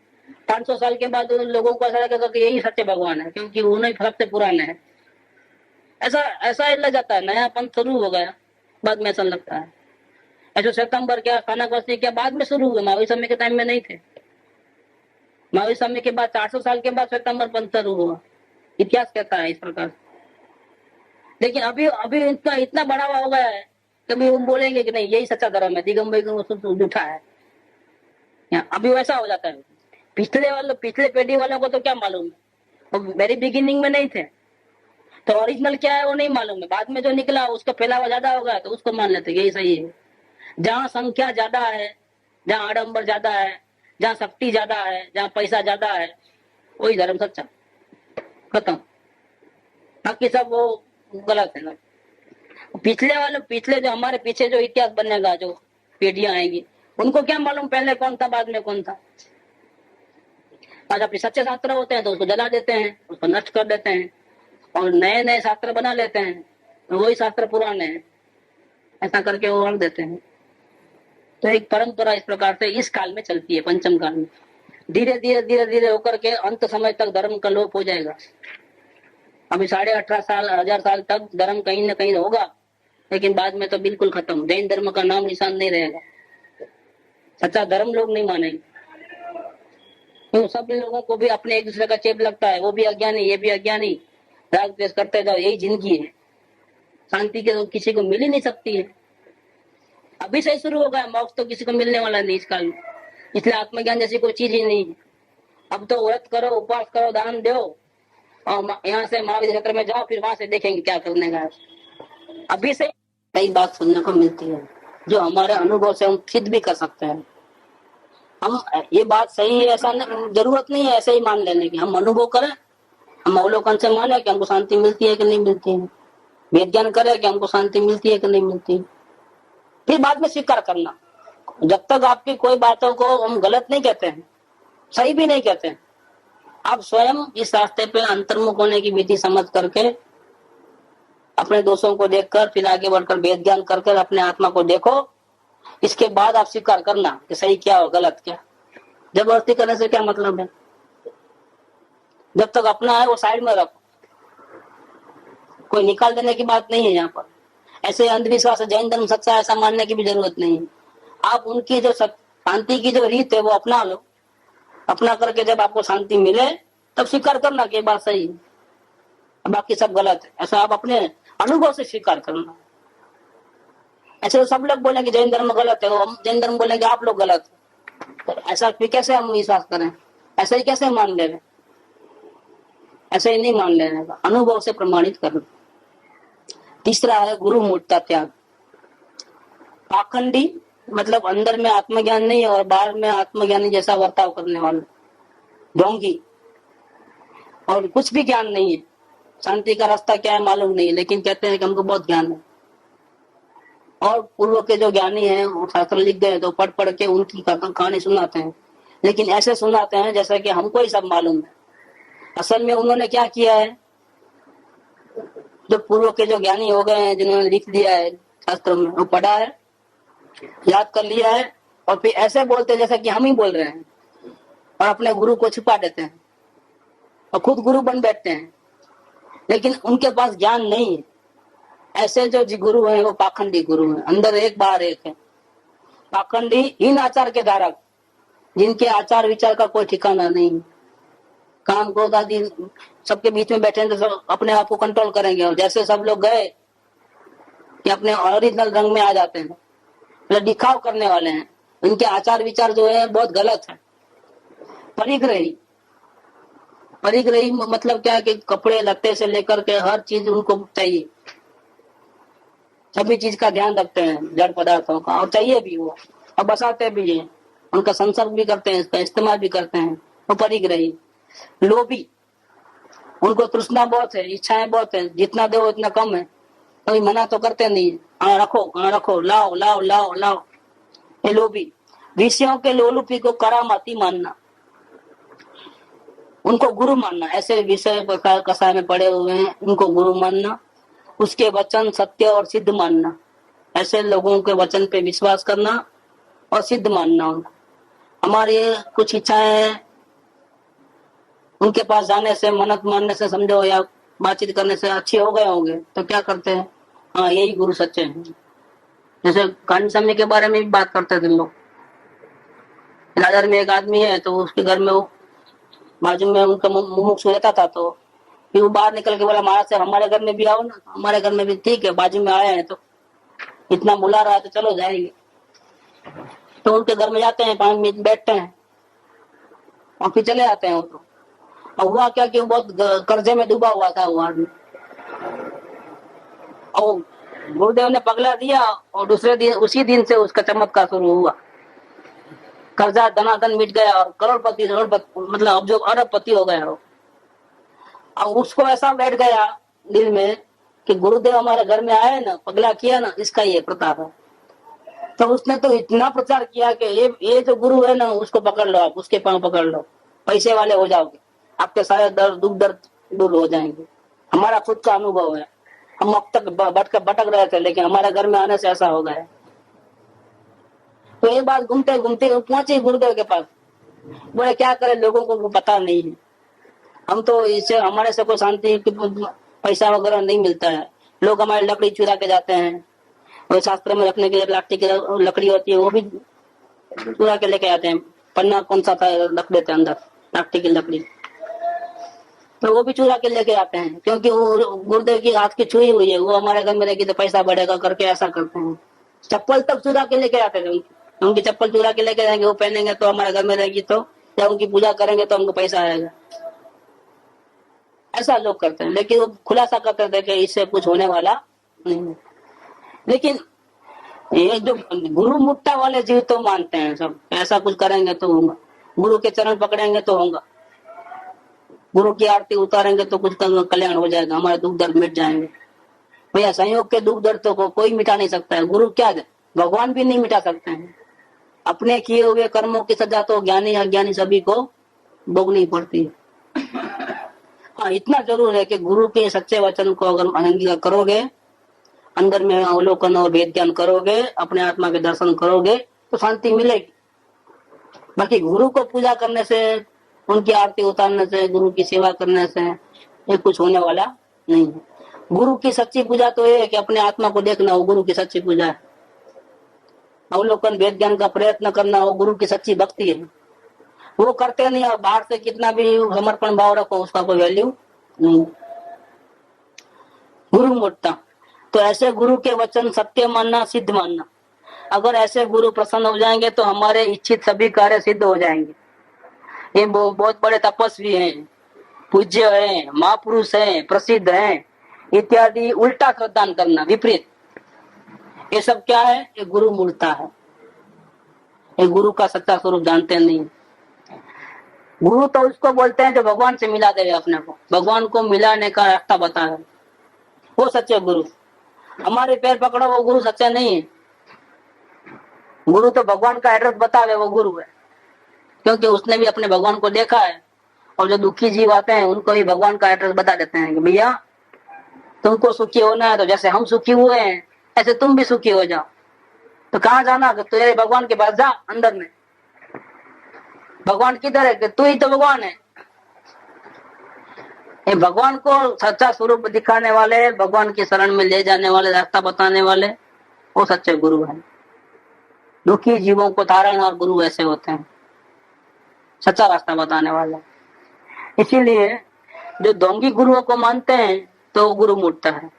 500 साल के बाद लोगों को ऐसा लगेगा कि यही सच्चे भगवान है, क्योंकि उन्हें सबसे पुराने हैं। ऐसा लग जाता है, नया पंथ शुरू हो गया बाद में ऐसा लगता है। ऐसे सितंबर क्या, स्थानक वस्ती क्या बाद में शुरू हुए, महावीर स्वामी के टाइम में नहीं थे। महावीर स्वामी के बाद 400 साल के बाद सितंबर पंथ शुरू हुआ, इतिहास कहता है इस प्रकार। लेकिन अभी इतना बढ़ावा हो गया है कभी वो बोलेंगे कि नहीं यही सच्चा धर्म है, दिगंबर झूठा है। अभी वैसा हो जाता है। पिछले पीढ़ी वालों को तो क्या मालूम है, वो वेरी बिगिनिंग में नहीं थे, तो ओरिजिनल क्या है वो नहीं मालूम है। बाद में जो निकला उसका फैलावा ज्यादा होगा तो उसको मान लेते यही सही है। जहाँ संख्या ज्यादा है, जहाँ आडम्बर ज्यादा है, जहाँ शक्ति ज्यादा है, जहाँ पैसा ज्यादा है, वही धर्म सच्चा, खत्म। बाकी सब वो गलत है ना। पिछले जो हमारे पीछे जो इतिहास बनेगा, जो पीढ़ियां आएंगी, उनको क्या मालूम पहले कौन था बाद में कौन था। आज अपने सच्चे शास्त्र होते हैं तो उसको जला देते हैं, उसको नष्ट कर देते हैं और नए नए शास्त्र बना लेते हैं, तो वही शास्त्र पुराने हैं, ऐसा करके वो रख देते हैं। तो एक परंपरा इस प्रकार से इस काल में चलती है, पंचम काल में। धीरे धीरे होकर के अंत समय तक धर्म का लोप हो जाएगा। अभी 18.5 साल 1000 साल तक धर्म कहीं न कहीं होगा, लेकिन बाद में तो बिल्कुल खत्म। जैन धर्म का नाम निशान नहीं रहेगा, सच्चा धर्म लोग नहीं मानेंगे। तो सब लोगों को भी अपने एक दूसरे का चेप लगता है, वो भी अज्ञानी ये भी अज्ञानी, राग द्वेष करते जाओ, यही जिंदगी है। शांति के तो किसी को मिल ही नहीं सकती है। अभी से शुरू हो गया, मोक्ष तो किसी को मिलने वाला नहीं इस काल में, इसलिए आत्मज्ञान जैसी कोई चीज ही नहीं है। अब तो व्रत करो, उपवास करो, दान दो और यहाँ से महावीर क्षेत्र में जाओ, फिर वहां से देखेंगे क्या करने का। अभी से कई बात सुनने को मिलती है जो हमारे अनुभव से हम सिद्ध भी कर सकते हैं। हम ये बात सही है ऐसा जरूरत नहीं है ऐसे ही मान लेने की। हम अनुभव करें, हम अवलोकन से माने कि हमको शांति मिलती है कि नहीं मिलती है, विज्ञान करें कि हमको शांति मिलती है कि नहीं मिलती, फिर बाद में स्वीकार करना। जब तक आपकी कोई बातों को हम गलत नहीं कहते हैं, सही भी नहीं कहते हैं, आप स्वयं इस रास्ते पे अंतर्मुख होने की विधि समझ करके अपने दोषों को देखकर फिर आगे बढ़कर वेद ज्ञान कर अपने आत्मा को देखो। इसके बाद आप स्वीकार करना कि सही क्या और गलत क्या। जबरदस्ती करने से क्या मतलब है। जब तक अपना है वो साइड में रखो, कोई निकाल देने की बात नहीं है यहाँ पर। ऐसे अंधविश्वास जैन धर्म सच्चा ऐसा मानने की भी जरूरत नहीं है। आप उनकी जो शांति की जो रीत है वो अपना लो, अपना करके जब आपको शांति मिले तब स्वीकार करना कि बात सही है, बाकी सब गलत है, ऐसा आप अपने अनुभव से स्वीकार करना। ऐसे तो सब लोग बोलेंगे जैन धर्म गलत है, हम जैन धर्म बोलेंगे आप लोग गलत है, तो ऐसा फिर कैसे हम विश्वास करें, ऐसा ही कैसे मान ले, ऐसे ही नहीं मान लेने का, अनुभव से प्रमाणित करना। तीसरा है गुरु मूर्खता त्याग। पाखंडी मतलब अंदर में आत्मज्ञान नहीं है और बाहर में आत्मज्ञानी जैसा वर्ताव करने वाले, ढोंगी, और कुछ भी ज्ञान नहीं है, शांति का रास्ता क्या है मालूम नहीं है, लेकिन कहते हैं कि हमको बहुत ज्ञान है। और पूर्व के जो ज्ञानी हैं वो शास्त्र लिख गए तो पढ़ पढ़ के उनकी कहानी सुनाते हैं, लेकिन ऐसे सुनाते हैं जैसा कि हमको ही सब मालूम है। असल में उन्होंने क्या किया है, जो पूर्व के जो ज्ञानी हो गए हैं जिन्होंने लिख दिया है शास्त्र में, वो पढ़ा है, याद कर लिया है, और फिर ऐसे बोलते हैं जैसा कि हम ही बोल रहे हैं, और अपने गुरु को छिपा देते हैं और खुद गुरु बन बैठते हैं, लेकिन उनके पास ज्ञान नहीं है। ऐसे जो गुरु हैं वो पाखंडी गुरु हैं, अंदर एक बाहर एक है। पाखंडी हीन आचार के धारक, जिनके आचार विचार का कोई ठिकाना नहीं, काम क्रोध आदि सबके बीच में बैठे तो सब अपने आप को कंट्रोल करेंगे, और जैसे सब लोग गए कि अपने ओरिजिनल रंग में आ जाते हैं, मतलब दिखाव करने वाले हैं। इनके आचार विचार जो है बहुत गलत है। परिग्रही, परिग्रही मतलब क्या है कि कपड़े लत्ते से लेकर के हर चीज उनको चाहिए, सभी चीज का ध्यान रखते हैं, जड़ पदार्थों का, और चाहिए भी वो, और बसाते भी हैं, उनका संसर्ग भी करते हैं, इसका इस्तेमाल भी करते हैं। वो परिग्रही। लोभी, उनको तृष्णा बहुत है, इच्छाएं बहुत है, जितना दो उतना कम है, कभी मना तो करते नहीं, हाँ रखो, लाओ लाओ लाओ लाओ, ये लोभी। विषयों के लोलुपी को करामाती मानना, उनको गुरु मानना, ऐसे विषय कसाय में पड़े हुए हैं उनको गुरु मानना, उसके वचन सत्य और सिद्ध मानना, ऐसे लोगों के वचन पे विश्वास करना और सिद्ध मानना उनको। हमारी कुछ इच्छाएं उनके पास जाने से, मन्नत मानने से समझो या बातचीत करने से अच्छे हो गए होंगे, तो क्या करते हैं, हाँ यही गुरु सच्चे हैं। जैसे कांड समय के बारे में भी बात करते थे लोग। इलाहाबाद में एक आदमी है तो उसके घर में वो बाजू में उनका मुमुक्षु रहता था, तो फिर वो बाहर निकल के बोला महाराज से हमारे घर में भी आओ ना। हमारे घर में भी ठीक है, बाजू में आए हैं तो इतना बुला रहा है तो चलो जाएंगे। तो उनके घर में जाते हैं, 5 मिनट बैठते हैं और फिर चले आते हैं। वो तो और हुआ क्या कि वो बहुत कर्जे में डूबा हुआ था वो आदमी, और गुरुदेव ने पगला दिया और दूसरे दिन उसी दिन से उसका चमत्कार शुरू हुआ। कर्जा धनाधन मिट गया और करोड़पति मतलब अब जो अरबपति हो गया हो। और उसको ऐसा बैठ गया दिल में कि गुरुदेव हमारे घर में आए ना, पगला किया ना, इसका ये प्रताप है। तो उसने तो इतना प्रचार किया कि ये जो गुरु है ना उसको पकड़ लो, आप उसके पांव पकड़ लो, पैसे वाले हो जाओगे, आपके सारे दुख दर्द दूर हो जाएंगे। हमारा खुद का अनुभव है, हम अब तक भटक रहे थे, लेकिन हमारे घर में आने से ऐसा हो गया। तो एक बार घूमते घूमते पहुंचे गुरुदेव के पास, बोले क्या करे, लोगों को पता नहीं है, हम तो इससे हमारे से कोई शांति पैसा वगैरह नहीं मिलता है, लोग हमारी लकड़ी चुरा के जाते हैं, और शास्त्र में रखने के लिए लाठी की लकड़ी होती है वो भी चुरा के लेके आते हैं, पन्ना कौन सा था रख देते हैं अंदर, लाठी की लकड़ी, तो वो भी चुरा के लेके आते हैं, क्योंकि वो गुरुदेव की हाथ की छुई हुई है, वो हमारे घर में रहेगी तो पैसा बढ़ेगा करके ऐसा करते हैं। चप्पल तक चुरा के लेके आते थे, उनकी चप्पल चुरा के लेके जाएंगे, वो पहनेंगे तो हमारे घर में रहेगी तो या उनकी पूजा करेंगे तो हमको पैसा आएगा, ऐसा लोग करते हैं। लेकिन वो खुलासा करते थे कि इससे कुछ होने वाला नहीं है। लेकिन ये जो गुरु मुट्टा वाले जीव तो मानते हैं सब, ऐसा कुछ करेंगे तो होगा, गुरु के चरण पकड़ेंगे तो होगा, गुरु की आरती उतारेंगे तो कुछ कल्याण हो जाएगा, हमारे दुख दर्द मिट जाएंगे। भैया संयोग के दुख दर्द को कोई मिटा नहीं सकता है, गुरु क्या है, भगवान भी नहीं मिटा सकते हैं। अपने किए हुए कर्मों की सजा तो ज्ञानी अज्ञानी सभी को भोगनी पड़ती है। हाँ, इतना जरूर है कि गुरु के सच्चे वचन को अगर अंगीकार करोगे, अंदर में अवलोकन और वेद ज्ञान करोगे, अपने आत्मा के दर्शन करोगे तो शांति मिलेगी। बाकी गुरु को पूजा करने से, उनकी आरती उतारने से, गुरु की सेवा करने से ये कुछ होने वाला नहीं है। गुरु की सच्ची पूजा तो ये है कि अपने आत्मा को देखना हो, गुरु की सच्ची पूजा है। अवलोकन वेद ज्ञान का प्रयत्न करना हो, गुरु की सच्ची भक्ति है। वो करते नहीं और बाहर से कितना भी समर्पण भाव रखो, उसका कोई वैल्यू नहीं। गुरु मूर्ता, तो ऐसे गुरु के वचन सत्य मानना, सिद्ध मानना। अगर ऐसे गुरु प्रसन्न हो जाएंगे तो हमारे इच्छित सभी कार्य सिद्ध हो जाएंगे। ये बहुत बड़े तपस्वी हैं, पूज्य हैं, महापुरुष हैं, प्रसिद्ध हैं इत्यादि उल्टा प्रदान करना, विपरीत, ये सब क्या है? ये गुरु मूर्ता है। ये गुरु का सच्चा स्वरूप जानते नहीं। गुरु तो उसको बोलते हैं जो भगवान से मिला दे अपने को, भगवान को मिलाने का रास्ता बता है, वो सच्चे गुरु। हमारे पैर पकड़ो वो गुरु सच्चा नहीं है। गुरु तो भगवान का एड्रेस बतावे वो गुरु है, क्योंकि उसने भी अपने भगवान को देखा है। और जो दुखी जीव आते हैं उनको भी भगवान का एड्रेस बता देते हैं कि भैया तुमको सुखी होना है तो जैसे हम सुखी हुए हैं ऐसे तुम भी सुखी हो जाओ। तो कहाँ जाना? कि तेरे भगवान के पास जा, अंदर में। भगवान किधर है? कि तू ही तो भगवान है। ये भगवान को सच्चा स्वरूप दिखाने वाले, भगवान की शरण में ले जाने वाले, रास्ता बताने वाले, वो सच्चे गुरु हैं। दुखी जीवों को तारण और गुरु ऐसे होते हैं, सच्चा रास्ता बताने वाले। इसीलिए जो ढोंगी गुरुओं को मानते हैं तो गुरु मूर्ता है,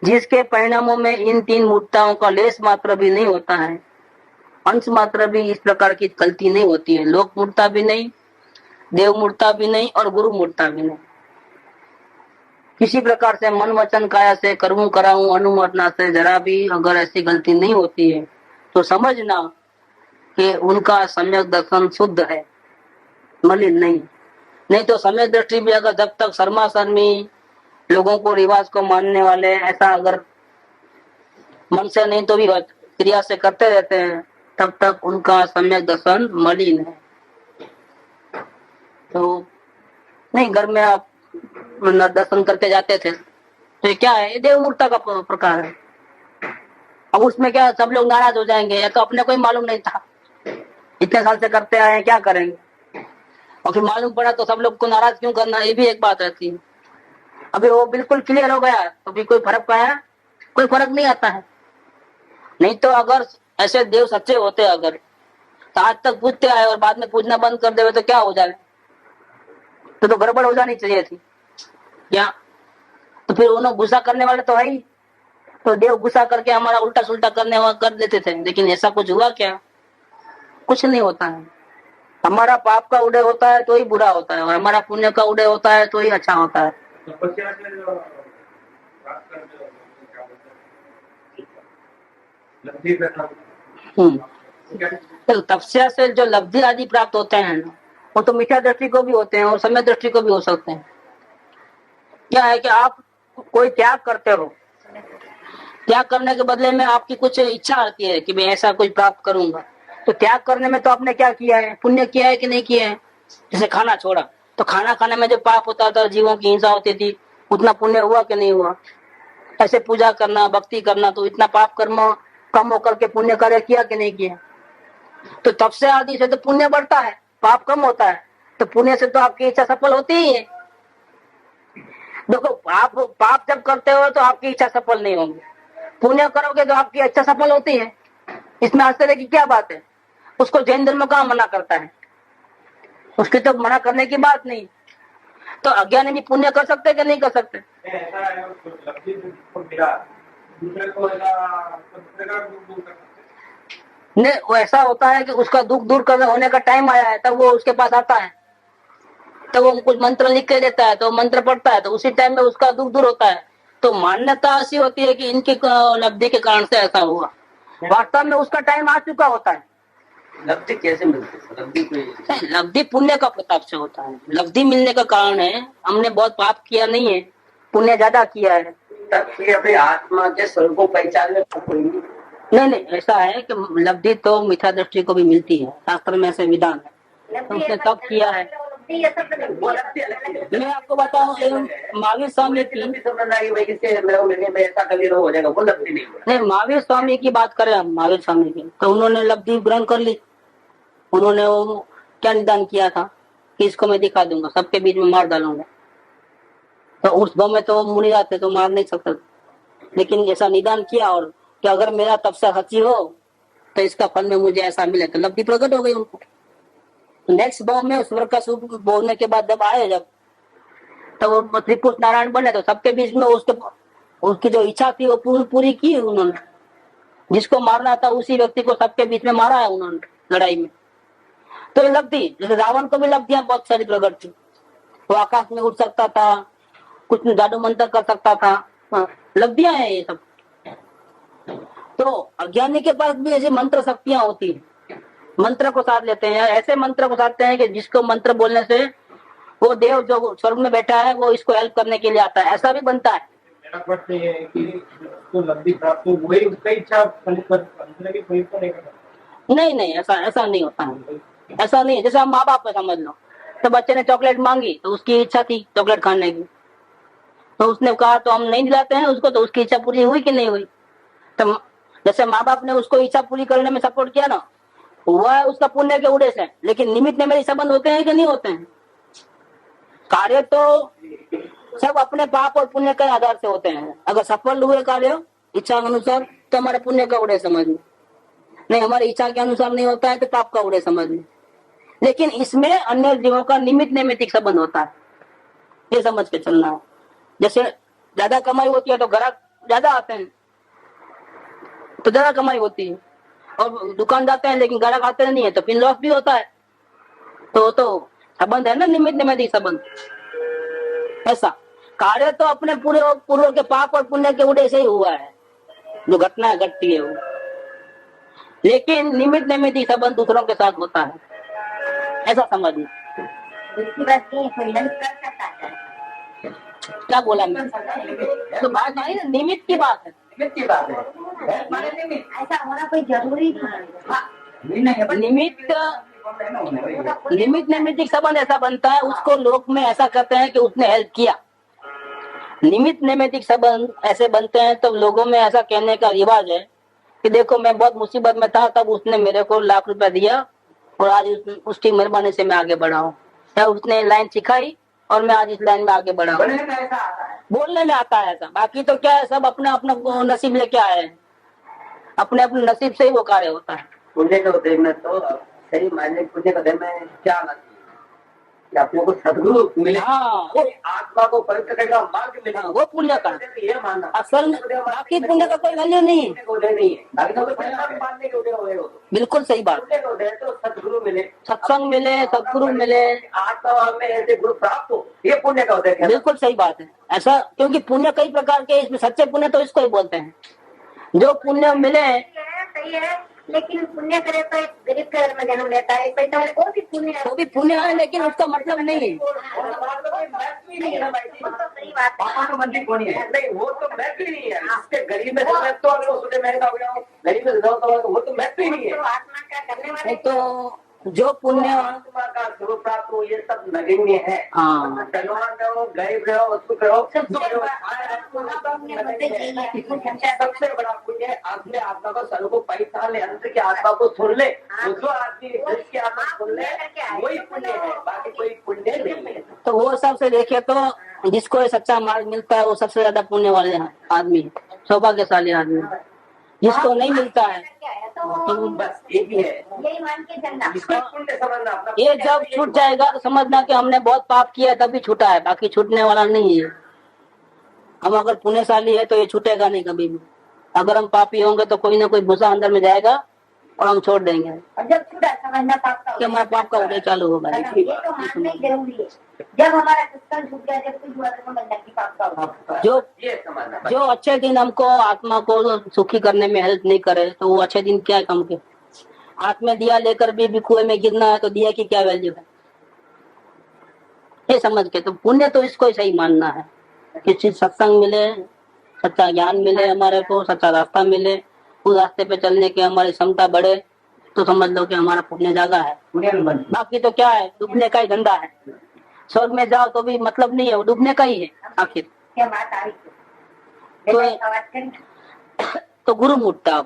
जिसके परिणामों में इन तीन मूर्ताओं का लेस मात्र भी नहीं होता है, अंश मात्र भी इस प्रकार की गलती नहीं होती है। लोक मूर्ता भी नहीं, देव मूर्ता भी नहीं और गुरु मूर्ता भी नहीं। किसी प्रकार से मन वचन काया से, कर्मों कराऊं अनुमतना से जरा भी अगर ऐसी गलती नहीं होती है तो समझना कि उनका सम्यक दर्शन शुद्ध है, मलिन नहीं। नहीं तो सम्यक दृष्टि भी अगर जब तक शर्मा शर्मी, लोगों को रिवाज को मानने वाले ऐसा अगर मन से नहीं तो भी क्रिया से करते रहते हैं, तब तक उनका सम्यक दर्शन मलिन है। तो नहीं, घर में आप दर्शन करके जाते थे तो ये क्या है? ये देव मूर्ता का प्रकार है। अब उसमें क्या सब लोग नाराज हो जाएंगे? या तो अपने को ही मालूम नहीं था, इतने साल से करते आए हैं, क्या करेंगे? और फिर मालूम पड़ा तो सब लोग को नाराज क्यों करना, ये भी एक बात रहती है। अभी वो बिल्कुल क्लियर हो गया तो भी कोई फर्क पाया? कोई फर्क नहीं आता है। नहीं तो अगर ऐसे देव सच्चे होते अगर, तो आज तक पूजते आए और बाद में पूजना बंद कर देवे तो क्या हो जाए? तो गड़बड़ हो जानी चाहिए थी क्या? तो फिर उन्होंने गुस्सा करने वाले तो है ही, तो देव गुस्सा करके हमारा उल्टा सुल्टा करने कर देते थे। लेकिन ऐसा कुछ हुआ क्या? कुछ नहीं होता है। हमारा पाप का उदय होता है तो ही बुरा होता है, और हमारा पुण्य का उदय होता है तो ही अच्छा होता है। तो तपस्या से जो लब्धि आदि प्राप्त होते हैं ना, वो तो मिथ्या दृष्टि को भी होते हैं और सम्यक दृष्टि को भी हो सकते हैं। क्या है कि आप कोई त्याग करते हो, त्याग करने के बदले में आपकी कुछ इच्छा आती है कि मैं ऐसा कुछ प्राप्त करूंगा, तो त्याग करने में तो आपने क्या किया है? पुण्य किया है कि नहीं किया है? जैसे खाना छोड़ा तो खाना खाने में जो पाप होता था, जीवों की हिंसा होती थी, उतना पुण्य हुआ कि नहीं हुआ? ऐसे पूजा करना, भक्ति करना, तो इतना पाप कर्म कम होकर के पुण्य कार्य किया कि नहीं किया? तो तपस्या आदि से तो पुण्य बढ़ता है, पाप कम होता है, तो पुण्य से तो आपकी इच्छा सफल होती ही है। देखो, पाप जब करते हो तो आपकी इच्छा सफल नहीं होगी, पुण्य करोगे तो आपकी इच्छा सफल होती है। इसमें आश्चर्य की क्या बात है? उसको जैन धर्म कहाँ मना करता है? उसकी तो मना करने की बात नहीं। तो अज्ञानी भी पुण्य कर सकते कि नहीं कर सकते? नहीं, वो ऐसा होता है कि उसका दुख दूर करने होने का टाइम आया है, तब वो उसके पास आता है, तो वो कुछ मंत्र लिख के देता है, तो मंत्र पढ़ता है, तो उसी टाइम में उसका दुख दूर होता है। तो मान्यता ऐसी होती है कि इनकी लब्धि के कारण से ऐसा हुआ, वास्तव में उसका टाइम आ चुका होता है। लब्धि कैसे मिलती है? लब्धि कोई लब्धि पुण्य का प्रताप से होता है। लब्धि मिलने का कारण है हमने बहुत पाप किया नहीं है, पुण्य ज्यादा किया है। तब फिर अपनी आत्मा के स्वरूप को पहचानने को कोई नहीं। नहीं, ऐसा है कि लब्धि तो मिथ्या दृष्टि को भी मिलती है, शास्त्र में ऐसे विधान है, तो उसने तब किया है। वो लब्धि अलग है। मैं आपको बताऊं, महावीर स्वामी की, लब्धि समझना कि भाई किससे मेरे को मिलने में ऐसा कभी हो जाएगा, वो लब्धि नहीं है। नहीं, महावीर स्वामी की बात करें हम, महावीर स्वामी की, तो उन्होंने लब्धि ग्रहण कर ली। उन्होंने वो क्या निदान किया था कि इसको मैं दिखा दूंगा, सबके बीच में मार डालूंगा। तो उस भाव में तो मुनि जाते तो मार नहीं सकते, लेकिन ऐसा निदान किया, और कि अगर मेरा तपस्या सच्ची हो तो इसका फल में मुझे ऐसा मिले, तो लब्धि प्रकट हो गई उनको। नेक्स्ट भाव में स्वर्ग का सुख बोलने के बाद जब आए, जब तो वो त्रिपुर नारायण बने, तो सबके बीच में उसकी जो इच्छा थी वो पूरी की उन्होंने। जिसको मारना था उसी व्यक्ति को सबके बीच में मारा है उन्होंने लड़ाई में। तो ये लब्धि, जैसे रावण को भी लब्धियां बहुत सारी प्रकट थी, वो आकाश में उड़ सकता था, कुछ जादू मंत्र कर सकता था, लब्धियां हैं ये सब। तो अज्ञानी के पास भी ऐसी मंत्र शक्तियां होती है, मंत्र को साध लेते हैं, ऐसे मंत्र को साधते हैं कि जिसको मंत्र बोलने से वो देव जो स्वर्ग में बैठा है वो इसको हेल्प करने के लिए आता है, ऐसा भी बनता है। मेरा प्रश्न ये है कि उसको लब्धि प्राप्त हो, वही उसका इच्छा फलित कर अंदर की कोई तो नहीं करता। नहीं, ऐसा नहीं होता है, ऐसा नहीं है। जैसे हम माँ बाप है, समझ लो, तो बच्चे ने चॉकलेट मांगी तो उसकी इच्छा थी चॉकलेट खाने की, तो उसने कहा तो हम नहीं दिलाते हैं उसको, तो उसकी इच्छा पूरी हुई कि नहीं हुई? तो जैसे माँ बाप ने उसको इच्छा पूरी करने में सपोर्ट किया ना, हुआ है उसका पुण्य के उद्देश्य है। लेकिन निमित्त में मेरे संबंध होते हैं कि नहीं होते हैं? कार्य तो सब अपने पाप और पुण्य के आधार से होते हैं। अगर सफल हुए कार्य इच्छा के अनुसार तो हमारे पुण्य का उदय समझ में, नहीं हमारी इच्छा के अनुसार नहीं होता है तो पाप का उदय समझ में। लेकिन इसमें अन्य जीवों का निमित्त नैमित्तिक संबंध होता है, ये समझ के चलना है। जैसे ज्यादा कमाई होती है तो ग्राहक ज्यादा आते हैं, तो ज्यादा कमाई होती है, और दुकान जाते हैं लेकिन ग्राहक आते नहीं है तो फिर लॉस भी होता है। तो संबंध है ना, निमित्त नैमित्तिक संबंध। ऐसा कार्य तो अपने पूरे पूर्व के पाप और पुण्य के उदय से ही हुआ है, जो घटना घटती है वो। लेकिन निमित्त नैमित्तिक संबंध दूसरों के साथ होता है, ऐसा समझिए। दूसरी बात ये कोई लंच कर सकता है। क्या बोला मैं? तो बात आई ना, निमित्त की बात है। निमित्त की बात है, माने निमित्त ऐसा होना कोई जरूरी नहीं है। निमित्त नैमित्तिक संबंध ऐसा बनता है, उसको लोक में ऐसा कहते हैं कि उसने हेल्प किया। निमित्त नैमित्तिक संबंध ऐसे बनते हैं तो लोगों में ऐसा कहने का रिवाज है कि देखो मैं बहुत मुसीबत में था, तब उसने मेरे को लाख रुपया दिया और आज उसकी मेहरबानी से मैं आगे बढ़ा हूँ, या उसने लाइन सिखाई और मैं आज इस लाइन में आगे बढ़ा हूँ। बोलने में आता है ऐसा, बाकी तो क्या है, सब अपना अपना नसीब लेके आए हैं, अपने अपने नसीब से ही वो कार्य होता है। पुण्य के उदय में तो सही मायने पुण्य के उदय में क्या आना चाहिए कि अपने को सदगुरु मिले, वो आत्मा को पवित्र करने का मार्ग मिले, वो पुण्य का ये मानना। असल में बाकी पुण्य का कोई वैल्यू नहीं है, उदय नहीं है, बाकी तो मानने के उदय हो। बिल्कुल सही बात। पुण्य का उदय तो सदगुरु मिले, सत्संग मिले, सदगुरु मिले, आत्मा में ऐसे गुरु प्राप्त हो, ये पुण्य का उदय है। बिल्कुल सही बात है ऐसा, क्योंकि पुण्य कई प्रकार के, इसमें सच्चे पुण्य तो इसको ही बोलते हैं। जो पुण्य मिले सही है, लेकिन पुण्य करे तो एक गरीब के घर में जन्म लेता है, पैसा वाले वो भी पुण्य है, वो भी पुण्य है, लेकिन उसका मतलब नहीं है। सही बात पापा तो मंदिर कौन है? नहीं, वो तो महत्व ही नहीं है। इसके गरीब में तो मैं तो अगर वो सुने महंगा हो गया हूँ, गरीब में तो वो तो महत्व ही नहीं है। तो आत्मा क्या करने वाले तो जो पुण्य आत्मा का स्वरूप प्राप्त हो, ये सब नगण्य है। हाँ, धनवान रहो, गरीब रहो, सुख रहो, दुख रहो, सबसे बड़ा पुण्य है अपने आत्मा को सर्व को पहचान ले, अंत की आत्मा को सुन ले, जो आदमी की आत्मा सुन ले, वही पुण्य है, बाकी कोई पुण्य नहीं है। तो वो सबसे देखे तो जिसको ये सच्चा मार्ग मिलता है वो सबसे ज्यादा पुण्य वाले आदमी, सौभाग्यशाली आदमी। जिसको नहीं मिलता है तो बस एक ही है, यही मान के चलना। जिसको पुण्य समझना अपना, ये जब छूट जाएगा तो समझना कि हमने बहुत पाप किया तभी छूटा है, बाकी छूटने वाला नहीं है। हम अगर पुण्यशाली है तो ये छूटेगा नहीं कभी भी। अगर हम पापी होंगे तो कोई ना कोई भूसा अंदर में जाएगा और हम छोड़ देंगे और जब छूटा समझना पाप का कि हमारा पाप का उदय चालू होगा। है ना? ये तो मानना ही जरूरी है। जब हमारा सत्संग छूट गया, जब कुछ हुआ तो समझना कि पाप का उदय। जो ये समझना जो अच्छे दिन हमको आत्मा को सुखी करने में हेल्प नहीं करे तो वो अच्छे दिन क्या काम के। हाथ में दिया लेकर भी कुएं में गिरना है तो दिया की क्या वैल्यू है, ये समझ के। तो पुण्य तो इसको ही सही मानना है कि चीज सत्संग मिले, सच्चा ज्ञान मिले, हमारे को सच्चा रास्ता मिले, उस रास्ते पे चलने की हमारी क्षमता बढ़े तो समझ लो कि हमारा पुण्य जागा है। बाकी तो क्या है, डूबने का ही धंधा है। स्वर्ग में जाओ तो भी मतलब नहीं है, वो डूबने का ही है आखिर। क्या बात आ रही तो- है? आवाज करें। तो गुरु मूर्ता,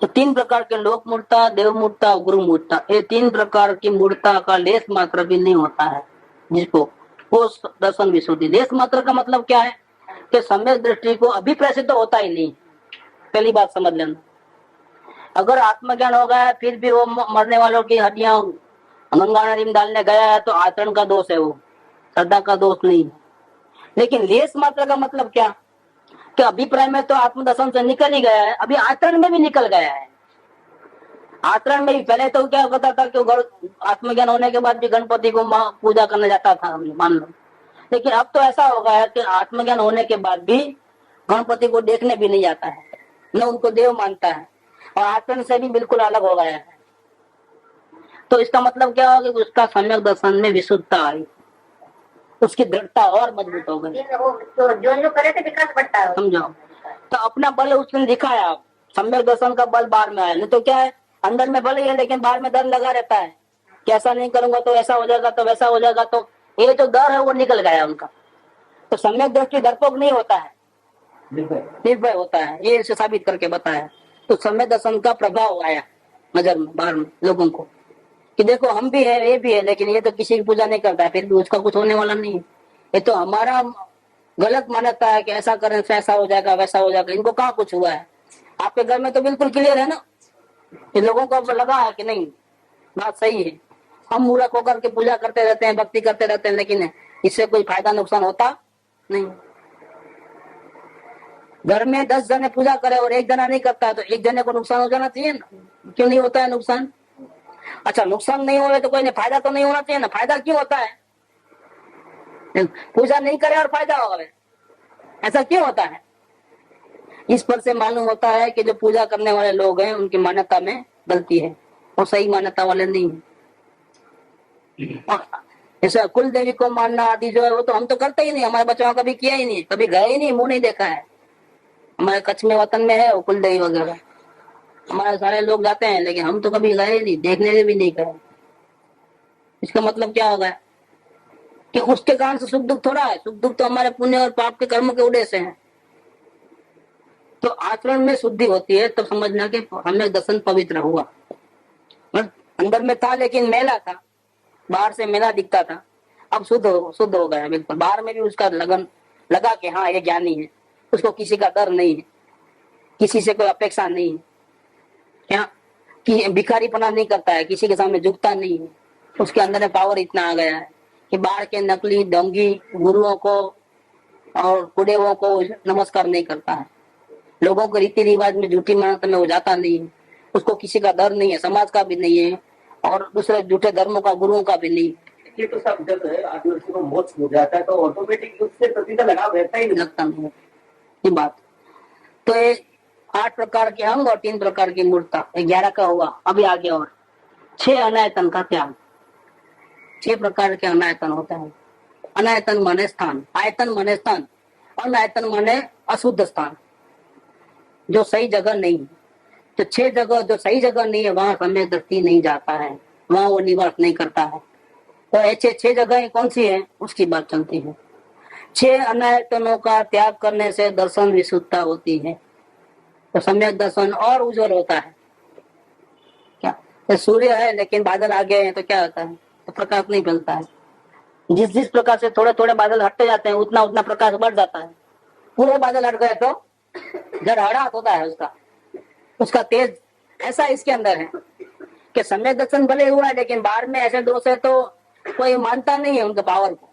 तो 3 प्रकार के लोक मूर्ता, देव मूर्ता और गुरु मूर्ता, ये 3 प्रकार की मूर्ता का लेस मात्र भी नहीं होता है जिसको वो दर्शन विशुद्धि। लेस मात्र का मतलब क्या है कि सम्यक दृष्टि को अभिप्राय तो होता ही नहीं। पहली बात समझ लेना, अगर आत्मज्ञान हो गया फिर भी वो मरने वालों की हड्डियां गंगा नदी में डालने गया है तो आचरण का दोष है, वो श्रद्धा का दोष नहीं है। लेकिन लेस मात्र का मतलब क्या कि अभिप्राय में तो आत्मदर्शन से निकल ही गया है, अभी आचरण में भी निकल गया है। आचरण में भी पहले तो क्या होता था कि आत्मज्ञान होने के बाद भी गणपति को पूजा करने जाता था मान लो, लेकिन अब तो ऐसा हो गया है कि आत्मज्ञान होने के बाद भी गणपति को देखने भी नहीं जाता है, न उनको देव मानता है और आचरण से भी बिल्कुल अलग हो गया है। तो इसका मतलब क्या होगा कि उसका सम्यक दर्शन में विशुद्धता आई, उसकी दृढ़ता और मजबूत हो गई। तो जो करे तो विकास बढ़ता है। समझो, तो अपना बल उसने दिखाया, सम्यक दर्शन का बल बाहर में आया। नहीं तो क्या है, अंदर में बल ही है लेकिन बाहर में डर लगा रहता है कि ऐसा नहीं करूंगा तो ऐसा हो जाएगा, तो वैसा हो जाएगा। तो ये जो डर है वो निकल गया उनका। तो सम्यक दृष्टि डरपोक नहीं होता है, निर्भय होता है, ये इसे साबित करके बताया। तो सम्यक दर्शन का प्रभाव आया नजर में, बाहर में लोगों को कि देखो हम भी है, ये भी है, लेकिन ये तो किसी की पूजा नहीं करता है, फिर भी उसका कुछ होने वाला नहीं है। ये तो हमारा गलत मान्यता है कि ऐसा करें तो ऐसा हो जाएगा, वैसा हो जाएगा। इनको कहाँ कुछ हुआ है, आपके घर में तो बिल्कुल क्लियर है ना। ये लोगों को अब लगा है कि नहीं बात सही है, हम मूर्ख होकर के पूजा करते रहते हैं, भक्ति करते रहते हैं, लेकिन इससे कोई फायदा नुकसान होता नहीं। घर में 10 जने पूजा करे और 1 जना नहीं करता है तो 1 जने को नुकसान हो जाना चाहिए ना, क्यों नहीं होता है नुकसान? अच्छा, नुकसान नहीं हो रहा तो कोई नहीं, फायदा तो नहीं होना चाहिए ना, फायदा क्यों होता है? पूजा नहीं करे और फायदा होगा, ऐसा क्यों होता है? इस पर से मालूम होता है कि जो पूजा करने वाले लोग हैं उनकी मान्यता में गलती है और सही मान्यता वाले नहीं है। जैसे कुल देवी को मानना आदि जो है वो तो हम तो करते ही नहीं, हमारे बच्चों का कभी किया ही नहीं, कभी गए ही नहीं, मुंह नहीं देखा है। हमारे कच्छ में वतन में है वो कुल देवी वगैरह, हमारे सारे लोग जाते हैं लेकिन हम तो कभी गए ही नहीं, देखने भी नहीं गए। इसका मतलब क्या होगा कि उसके कारण से सुख दुख थोड़ा है, सुख दुख तो हमारे पुण्य और पाप के कर्मों के उदय से है। तो आचरण में शुद्धि होती है तो समझना कि हमें दर्शन पवित्र हुआ। अंदर में था लेकिन मैला था, बाहर से मैला दिखता था, अब शुद्ध हो गया बिल्कुल। बाहर में भी उसका लगन लगा कि हाँ ये ज्ञानी है, उसको किसी का डर नहीं है, किसी से कोई अपेक्षा नहीं है, क्या कि भिखारीपना नहीं करता है, किसी के सामने झुकता नहीं है। उसके अंदर में पावर इतना आ गया है कि बाहर के नकली ढोंगी गुरुओं को और कुदेवों को नमस्कार नहीं करता है, लोगों को रीति रिवाज में झूठी मान्यता में वो जाता नहीं है, उसको किसी का डर नहीं है, समाज का भी नहीं है और दूसरे झूठे धर्मों का गुरुओं का भी नहीं। ये तो सब जब आदमी को मोक्ष हो जाता है तो ऑटोमेटिक उससे प्रति का लगाव रहता ही नहीं, लगता नहीं है ये बात। तो ये 8 प्रकार के अंग और 3 प्रकार की मूर्ता, 11 का हुआ। अभी आगे और 6 अनायतन का त्याग। 6 प्रकार के अनायतन होता है। अनायतन माने स्थान, आयतन माने स्थान, अनायतन माने अशुद्ध स्थान, जो सही जगह नहीं है। तो 6 जगह जो सही जगह नहीं है वहां सम्यक दृष्टि नहीं जाता है, वहां वो निवास नहीं करता है। तो ऐसे 6 जगह कौन सी है उसकी बात चलती है। 6 अनायतनों का त्याग करने से दर्शन विशुद्धता होती है, तो सम्यक दर्शन और उज्जवल होता है। क्या तो सूर्य है लेकिन बादल आ गए हैं तो क्या होता है, तो प्रकाश नहीं फैलता है। जिस प्रकार से थोड़े थोड़े बादल हटते जाते हैं उतना उतना प्रकाश बढ़ जाता है। पूरे बादल हट गए तो जड़हड़ाहट होता है उसका तेज। ऐसा इसके अंदर है कि सम्यक दर्शन भले हुआ है लेकिन बाहर में ऐसे दोष है तो कोई मानता नहीं है उनके पावर को,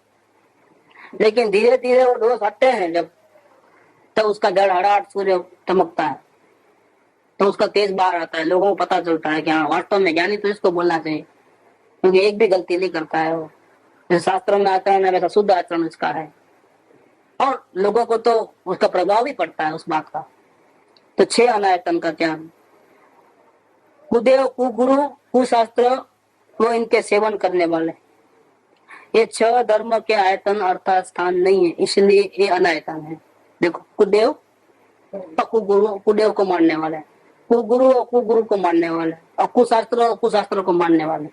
लेकिन धीरे धीरे वो दोष हटते हैं जब, तो उसका जड़हड़ाहट सूर्य चमकता है। तो उसका तेज बाहर आता है, लोगों को पता चलता है कि हाँ वास्तव में ज्ञानी तो इसको बोलना चाहिए, क्योंकि एक भी गलती नहीं करता है वो। जैसे शास्त्रों में आचरण है वैसा शुद्ध आचरण इसका है, और लोगों को तो उसका प्रभाव भी पड़ता है उस बात का। तो 6 अनायतन का ज्ञान, कुदेव, कुगुरु, कुशास्त्र, वो इनके सेवन करने वाले, ये 6 धर्म के आयतन अर्थात स्थान नहीं है, इसलिए ये अनायतन है। देखो कुदेव कुगुरु, कुदेव को मानने वाले, कुगुरु और कुगुरु को मानने वाले, और कुशास्त्र को मानने वाले,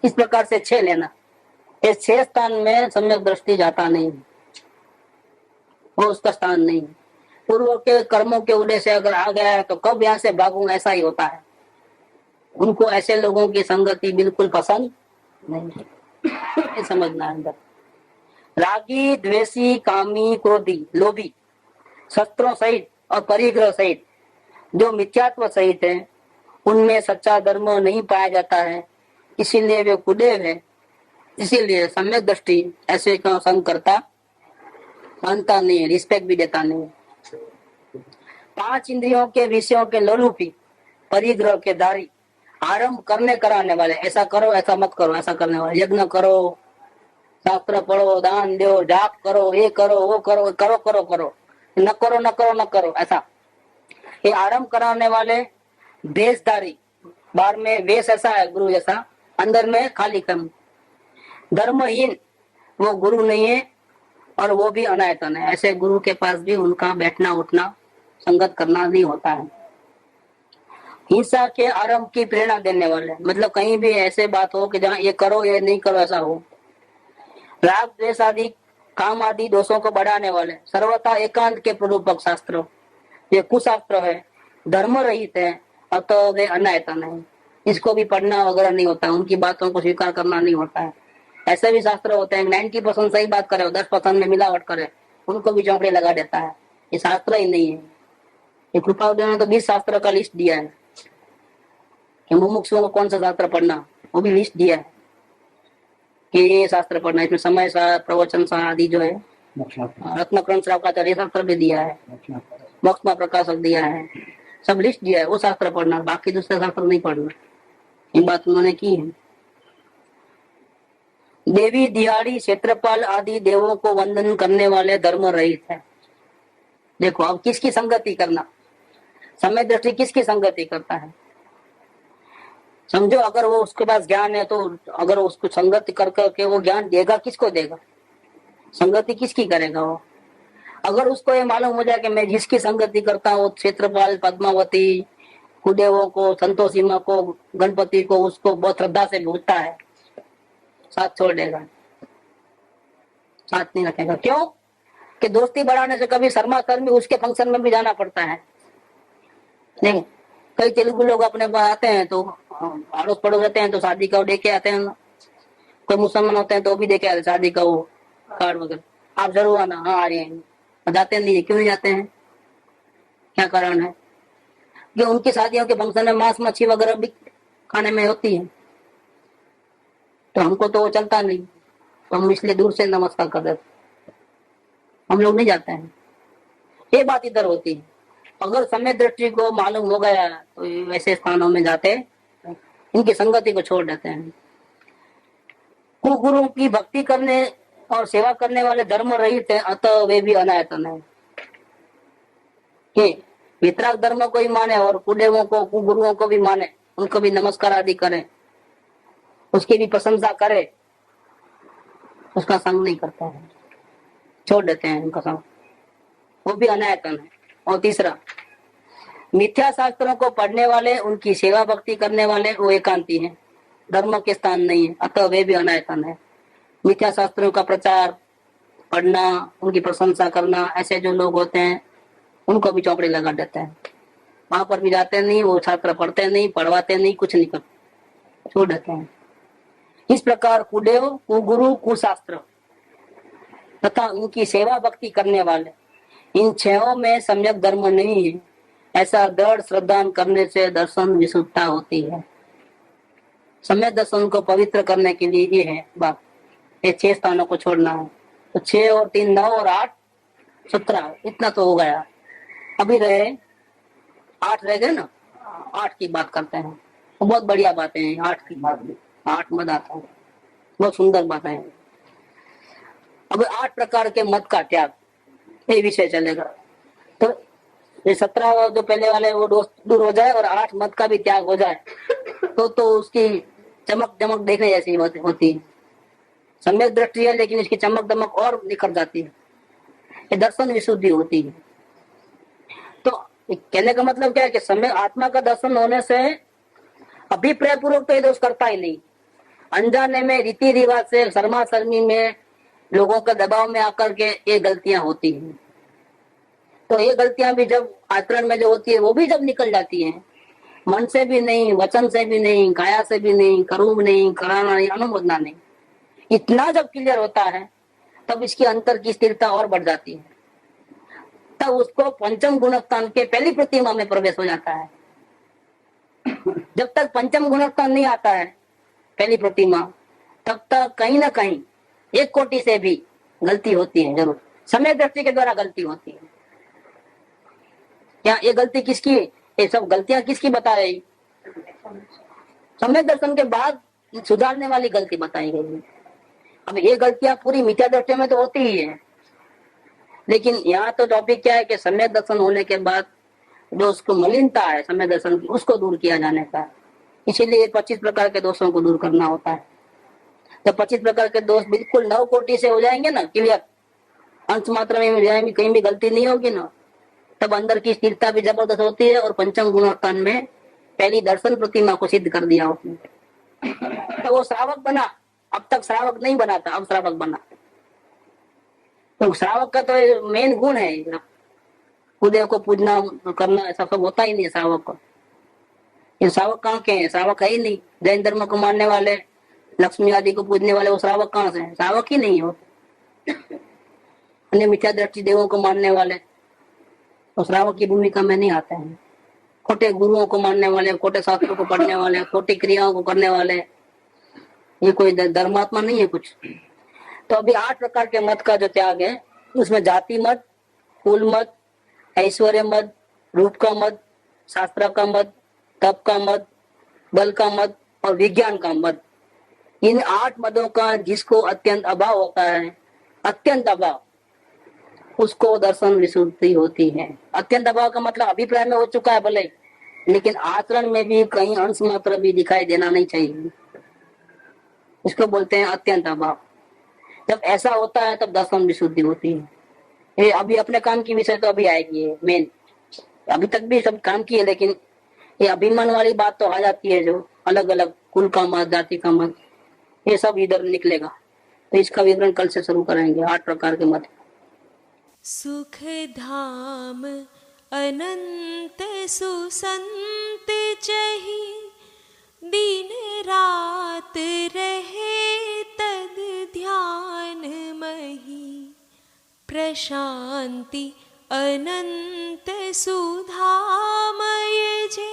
इस प्रकार से 6 लेना। ये 6 स्थान में सम्यक दृष्टि जाता नहीं, वो उसका स्थान नहीं। पूर्व के कर्मों के उदय से अगर आ गया है तो कब यहाँ से भागूं, ऐसा ही होता है। उनको ऐसे लोगों की संगति बिल्कुल पसंद नहीं है, ये समझना है अंदर। रागी, द्वेषी, कामी, क्रोधी, लोभी, शस्त्रों सहित और परिग्रह सहित जो मिथ्यात्व सहित है, उनमें सच्चा धर्म नहीं पाया जाता है, इसीलिए वे कुदेव है। इसीलिए सम्यक दृष्टि ऐसे का संग करता, मानता नहीं है, रिस्पेक्ट भी देता नहीं है। 5 इंद्रियों के विषयों के लोलुपी, परिग्रह के दारी, आरंभ करने कराने वाले, ऐसा करो ऐसा मत करो, ऐसा करने वाले, यज्ञ करो, शास्त्र पढ़ो, दान दो, जाप करो, ये करो, वो करो, करो करो करो, न करो न करो न करो, ऐसा ये आरंभ कराने वाले। वेशधारी, बाहर में वेश ऐसा है गुरु जैसा, अंदर में खाली कम। धर्महीन, वो गुरु नहीं है और वो भी अनायतन है। ऐसे गुरु के पास भी उनका बैठना उठना, संगत करना नहीं होता है। हिंसा के आरंभ की प्रेरणा देने वाले, मतलब कहीं भी ऐसे बात हो कि जहाँ ये करो ये नहीं करो ऐसा हो। राग, द्वेष आदि, काम आदि दोषों को बढ़ाने वाले, सर्वथा एकांत के प्ररूपक शास्त्र, ये कुशास्त्र है, धर्म रहित है, अतः वे अनायतन है। इसको भी पढ़ना वगैरह नहीं होता, उनकी बातों को स्वीकार करना नहीं होता है। ऐसे भी शास्त्र होते हैं 90% सही बात करे, 10% में मिलावट करे, उनको भी चौंकड़ी लगा देता है। ये शास्त्र ही नहीं है। ये कृपालदेव ने तो 20 शास्त्र का लिस्ट दिया है कि मुमुक्षुओं को कौन सा शास्त्र पढ़ना, वो भी लिस्ट दिया है कि ये शास्त्र पढ़ना, इसमें समय सा, प्रवचन सा आदि जो है, रत्नकरण श्रावकाचार्य शास्त्र भी दिया है, मोक्ष प्रकाशक दिया है, सब लिस्ट दिया है, वो शास्त्र पढ़ना, बाकी दूसरे शास्त्र नहीं पढ़ना। ये बात उन्होंने की है। देवी, दिहाड़ी, क्षेत्रपाल आदि देवों को वंदन करने वाले धर्म रहित है। देखो अब किसकी संगति करना, समय दृष्टि किसकी संगति करता है। समझो अगर वो उसके पास ज्ञान है तो अगर उसको संगति कर करके वो ज्ञान देगा, किसको देगा, संगति किसकी करेगा वो। अगर उसको ये मालूम हो जाए कि मैं जिसकी संगति करता हूँ क्षेत्रपाल, पद्मावती, कुदेवों को, संतोषी माँ को, गणपति को, उसको बहुत श्रद्धा से पूजता है, साथ छोड़ देगा, साथ नहीं रखेगा। क्यों कि दोस्ती बढ़ाने से कभी शर्मा शर्मी उसके फंक्शन में भी जाना पड़ता है। नहीं, कई तेलुगु लोग अपने पास आते हैं तो अड़ोस पड़ोस रहते हैं तो शादी का वो देके आते हैं, कोई मुसलमान होते हैं तो भी देके आते हैं शादी का वो कार्ड वगैरह, आप जरूर आना। हाँ आ रहे हैं, जाते नहीं, क्यों नहीं जाते हैं, क्या कारण है कि उनकी शादियों के फंक्शन में मांस मच्छी वगैरह भी खाने में होती है, तो हमको तो वो चलता नहीं, तो हम इसलिए दूर से नमस्कार कर देते, हम लोग नहीं जाते हैं। ये बात इधर होती है। अगर समय दृष्टि को मालूम हो गया तो वैसे स्थानों में जाते इनकी संगति को छोड़ देते हैं। कुगुरु की भक्ति करने और सेवा करने वाले धर्म रहित है, अतः वे भी अनायतन है। कि वितराग धर्म को ही माने और कुदेवों को, कुगुरुओं को भी माने, उनको भी नमस्कार आदि करे, उसकी भी प्रशंसा करे, उसका संग नहीं करता है, छोड़ देते हैं उनका संग, वो भी अनायतन है। और तीसरा, मिथ्या शास्त्रों को पढ़ने वाले, उनकी सेवा भक्ति करने वाले, वो एकांती है, धर्म के स्थान नहीं है, अतः वे भी अनायतन है। मिथ्या शास्त्रों का प्रचार, पढ़ना, उनकी प्रशंसा करना, ऐसे जो लोग होते हैं उनको भी चौकड़ी लगा देते हैं, वहां पर भी जाते नहीं, वो छात्र पढ़ते नहीं, पढ़वाते नहीं, कुछ नहीं करते, छोड़ देते हैं। इस प्रकार कुदेव, कुगुरु, कुशास्त्र तथा उनकी सेवा भक्ति करने वाले, इन 6 में सम्यक धर्म नहीं है, ऐसा दृढ़ श्रद्धा करने से दर्शन विशुद्धता होती है। सम्यक दर्शन को पवित्र करने के लिए ये है बात, ये 6 स्थानों को छोड़ना है। तो 6 और 3 9 और 8 17, इतना तो हो गया। अभी रहे 8 रह गए ना, 8 की बात करते हैं, वो बहुत बढ़िया बातें हैं। 8 मद आता है, बहुत सुंदर बातें हैं। अब 8 प्रकार के मद का त्याग, ये विषय चलेगा। तो ये 17 जो पहले वाले वो दोष दूर हो जाए और 8 मद का भी त्याग हो जाए तो उसकी चमक दमक देखने जैसी होती है। सम्यक दृष्टि है लेकिन इसकी चमक दमक और निखर जाती है, ये दर्शन विशुद्धि होती है। तो कहने का मतलब क्या है कि सम्यक आत्मा का दर्शन होने से अभिप्राय पूर्वक तो ये दोष करता ही नहीं, अनजाने में रीति रिवाज से शर्मा शर्मी में लोगों के दबाव में आकर के ये गलतियां होती हैं। तो ये गलतियां भी जब आचरण में जो होती है वो भी जब निकल जाती हैं, मन से भी नहीं, वचन से भी नहीं, काया से भी नहीं, करूब नहीं, कराना नहीं, अनुमोदना नहीं, इतना जब क्लियर होता है तब इसकी अंतर की स्थिरता और बढ़ जाती है। तब उसको पंचम गुणस्थान के पहली प्रतिमा में प्रवेश हो जाता है। जब तक पंचम गुणस्थान नहीं आता है पहली प्रतिमा, तब तक कहीं ना कहीं एक कोटि से भी गलती होती है, जरूर समय दृष्टि के द्वारा गलती होती है। क्या ये गलती किसकी, ये सब गलतियां किसकी बता रही? समय दर्शन के बाद सुधारने वाली गलती बताई गई है। अब ये गलतियां पूरी मिथ्या दृष्टि में तो होती ही है, लेकिन यहाँ तो टॉपिक क्या है कि समय दर्शन होने के बाद जो उसको मलिनता है समय दर्शन की, उसको दूर किया जाने का। इसीलिए 25 प्रकार के दोषों को दूर करना होता है। जब 25 प्रकार के दोष बिल्कुल 9 कोटि से हो जाएंगे ना, क्लियर, अंश मात्रा में मिल जाएंगे, कहीं भी गलती नहीं होगी ना, तब अंदर की स्थिरता भी जबरदस्त होती है और पंचम गुणस्थान में पहली दर्शन प्रतिमा को सिद्ध कर दिया उसने। तो वो श्रावक बना, अब तक श्रावक नहीं बना था, अब श्रावक बना। तो श्रावक का तो मेन गुण है खुदेव को पूजना करना, ऐसा सब होता ही नहीं श्रावक को। ये श्रावक कहाँ के हैं? श्रावक है ही नहीं। जैन धर्म को मानने वाले, लक्ष्मी आदि को पूजने वाले, वो श्रावक कहाँ से हैं? श्रावक ही नहीं हो। अन्य मिथ्या दृष्टि देवों को मानने वाले तो श्रावक की भूमिका में नहीं आते हैं। खोटे गुरुओं को मानने वाले, खोटे शास्त्रों को पढ़ने वाले, खोटी क्रियाओं को करने वाले, ये कोई धर्मात्मा नहीं है कुछ। तो अभी 8 प्रकार के मत का जो त्याग है, उसमें जाति मत, कुल मत, ऐश्वर्य मत, रूप का मत, शास्त्र का मत, तप का मत, बल का मत और विज्ञान का मत, इन 8 मदों का जिसको अत्यंत अभाव होता है, अत्यंत अभाव, उसको दर्शन विशुद्धि होती है। अत्यंत अभाव का मतलब अभिप्राय में हो चुका है भले, लेकिन आचरण में भी कहीं अंश मात्र भी दिखाई देना नहीं चाहिए, इसको बोलते हैं अत्यंत अभाव। जब ऐसा होता है तब दर्शन विशुद्धि होती है। ये अभी अपने काम की विषय तो अभी आएगी है मेन, अभी तक भी सब काम की है, लेकिन ये अभिमान वाली बात तो आ जाती है, जो अलग अलग कुल का मत, जाति का मत, ये सब इधर निकलेगा। तो इसका विवरण कल से शुरू करेंगे। 8 प्रकार के मत। सुख धाम अनंत सुसंत चही, दिन रात रहे तद ध्यान मही, प्रशांति अनंत सुधामय जे,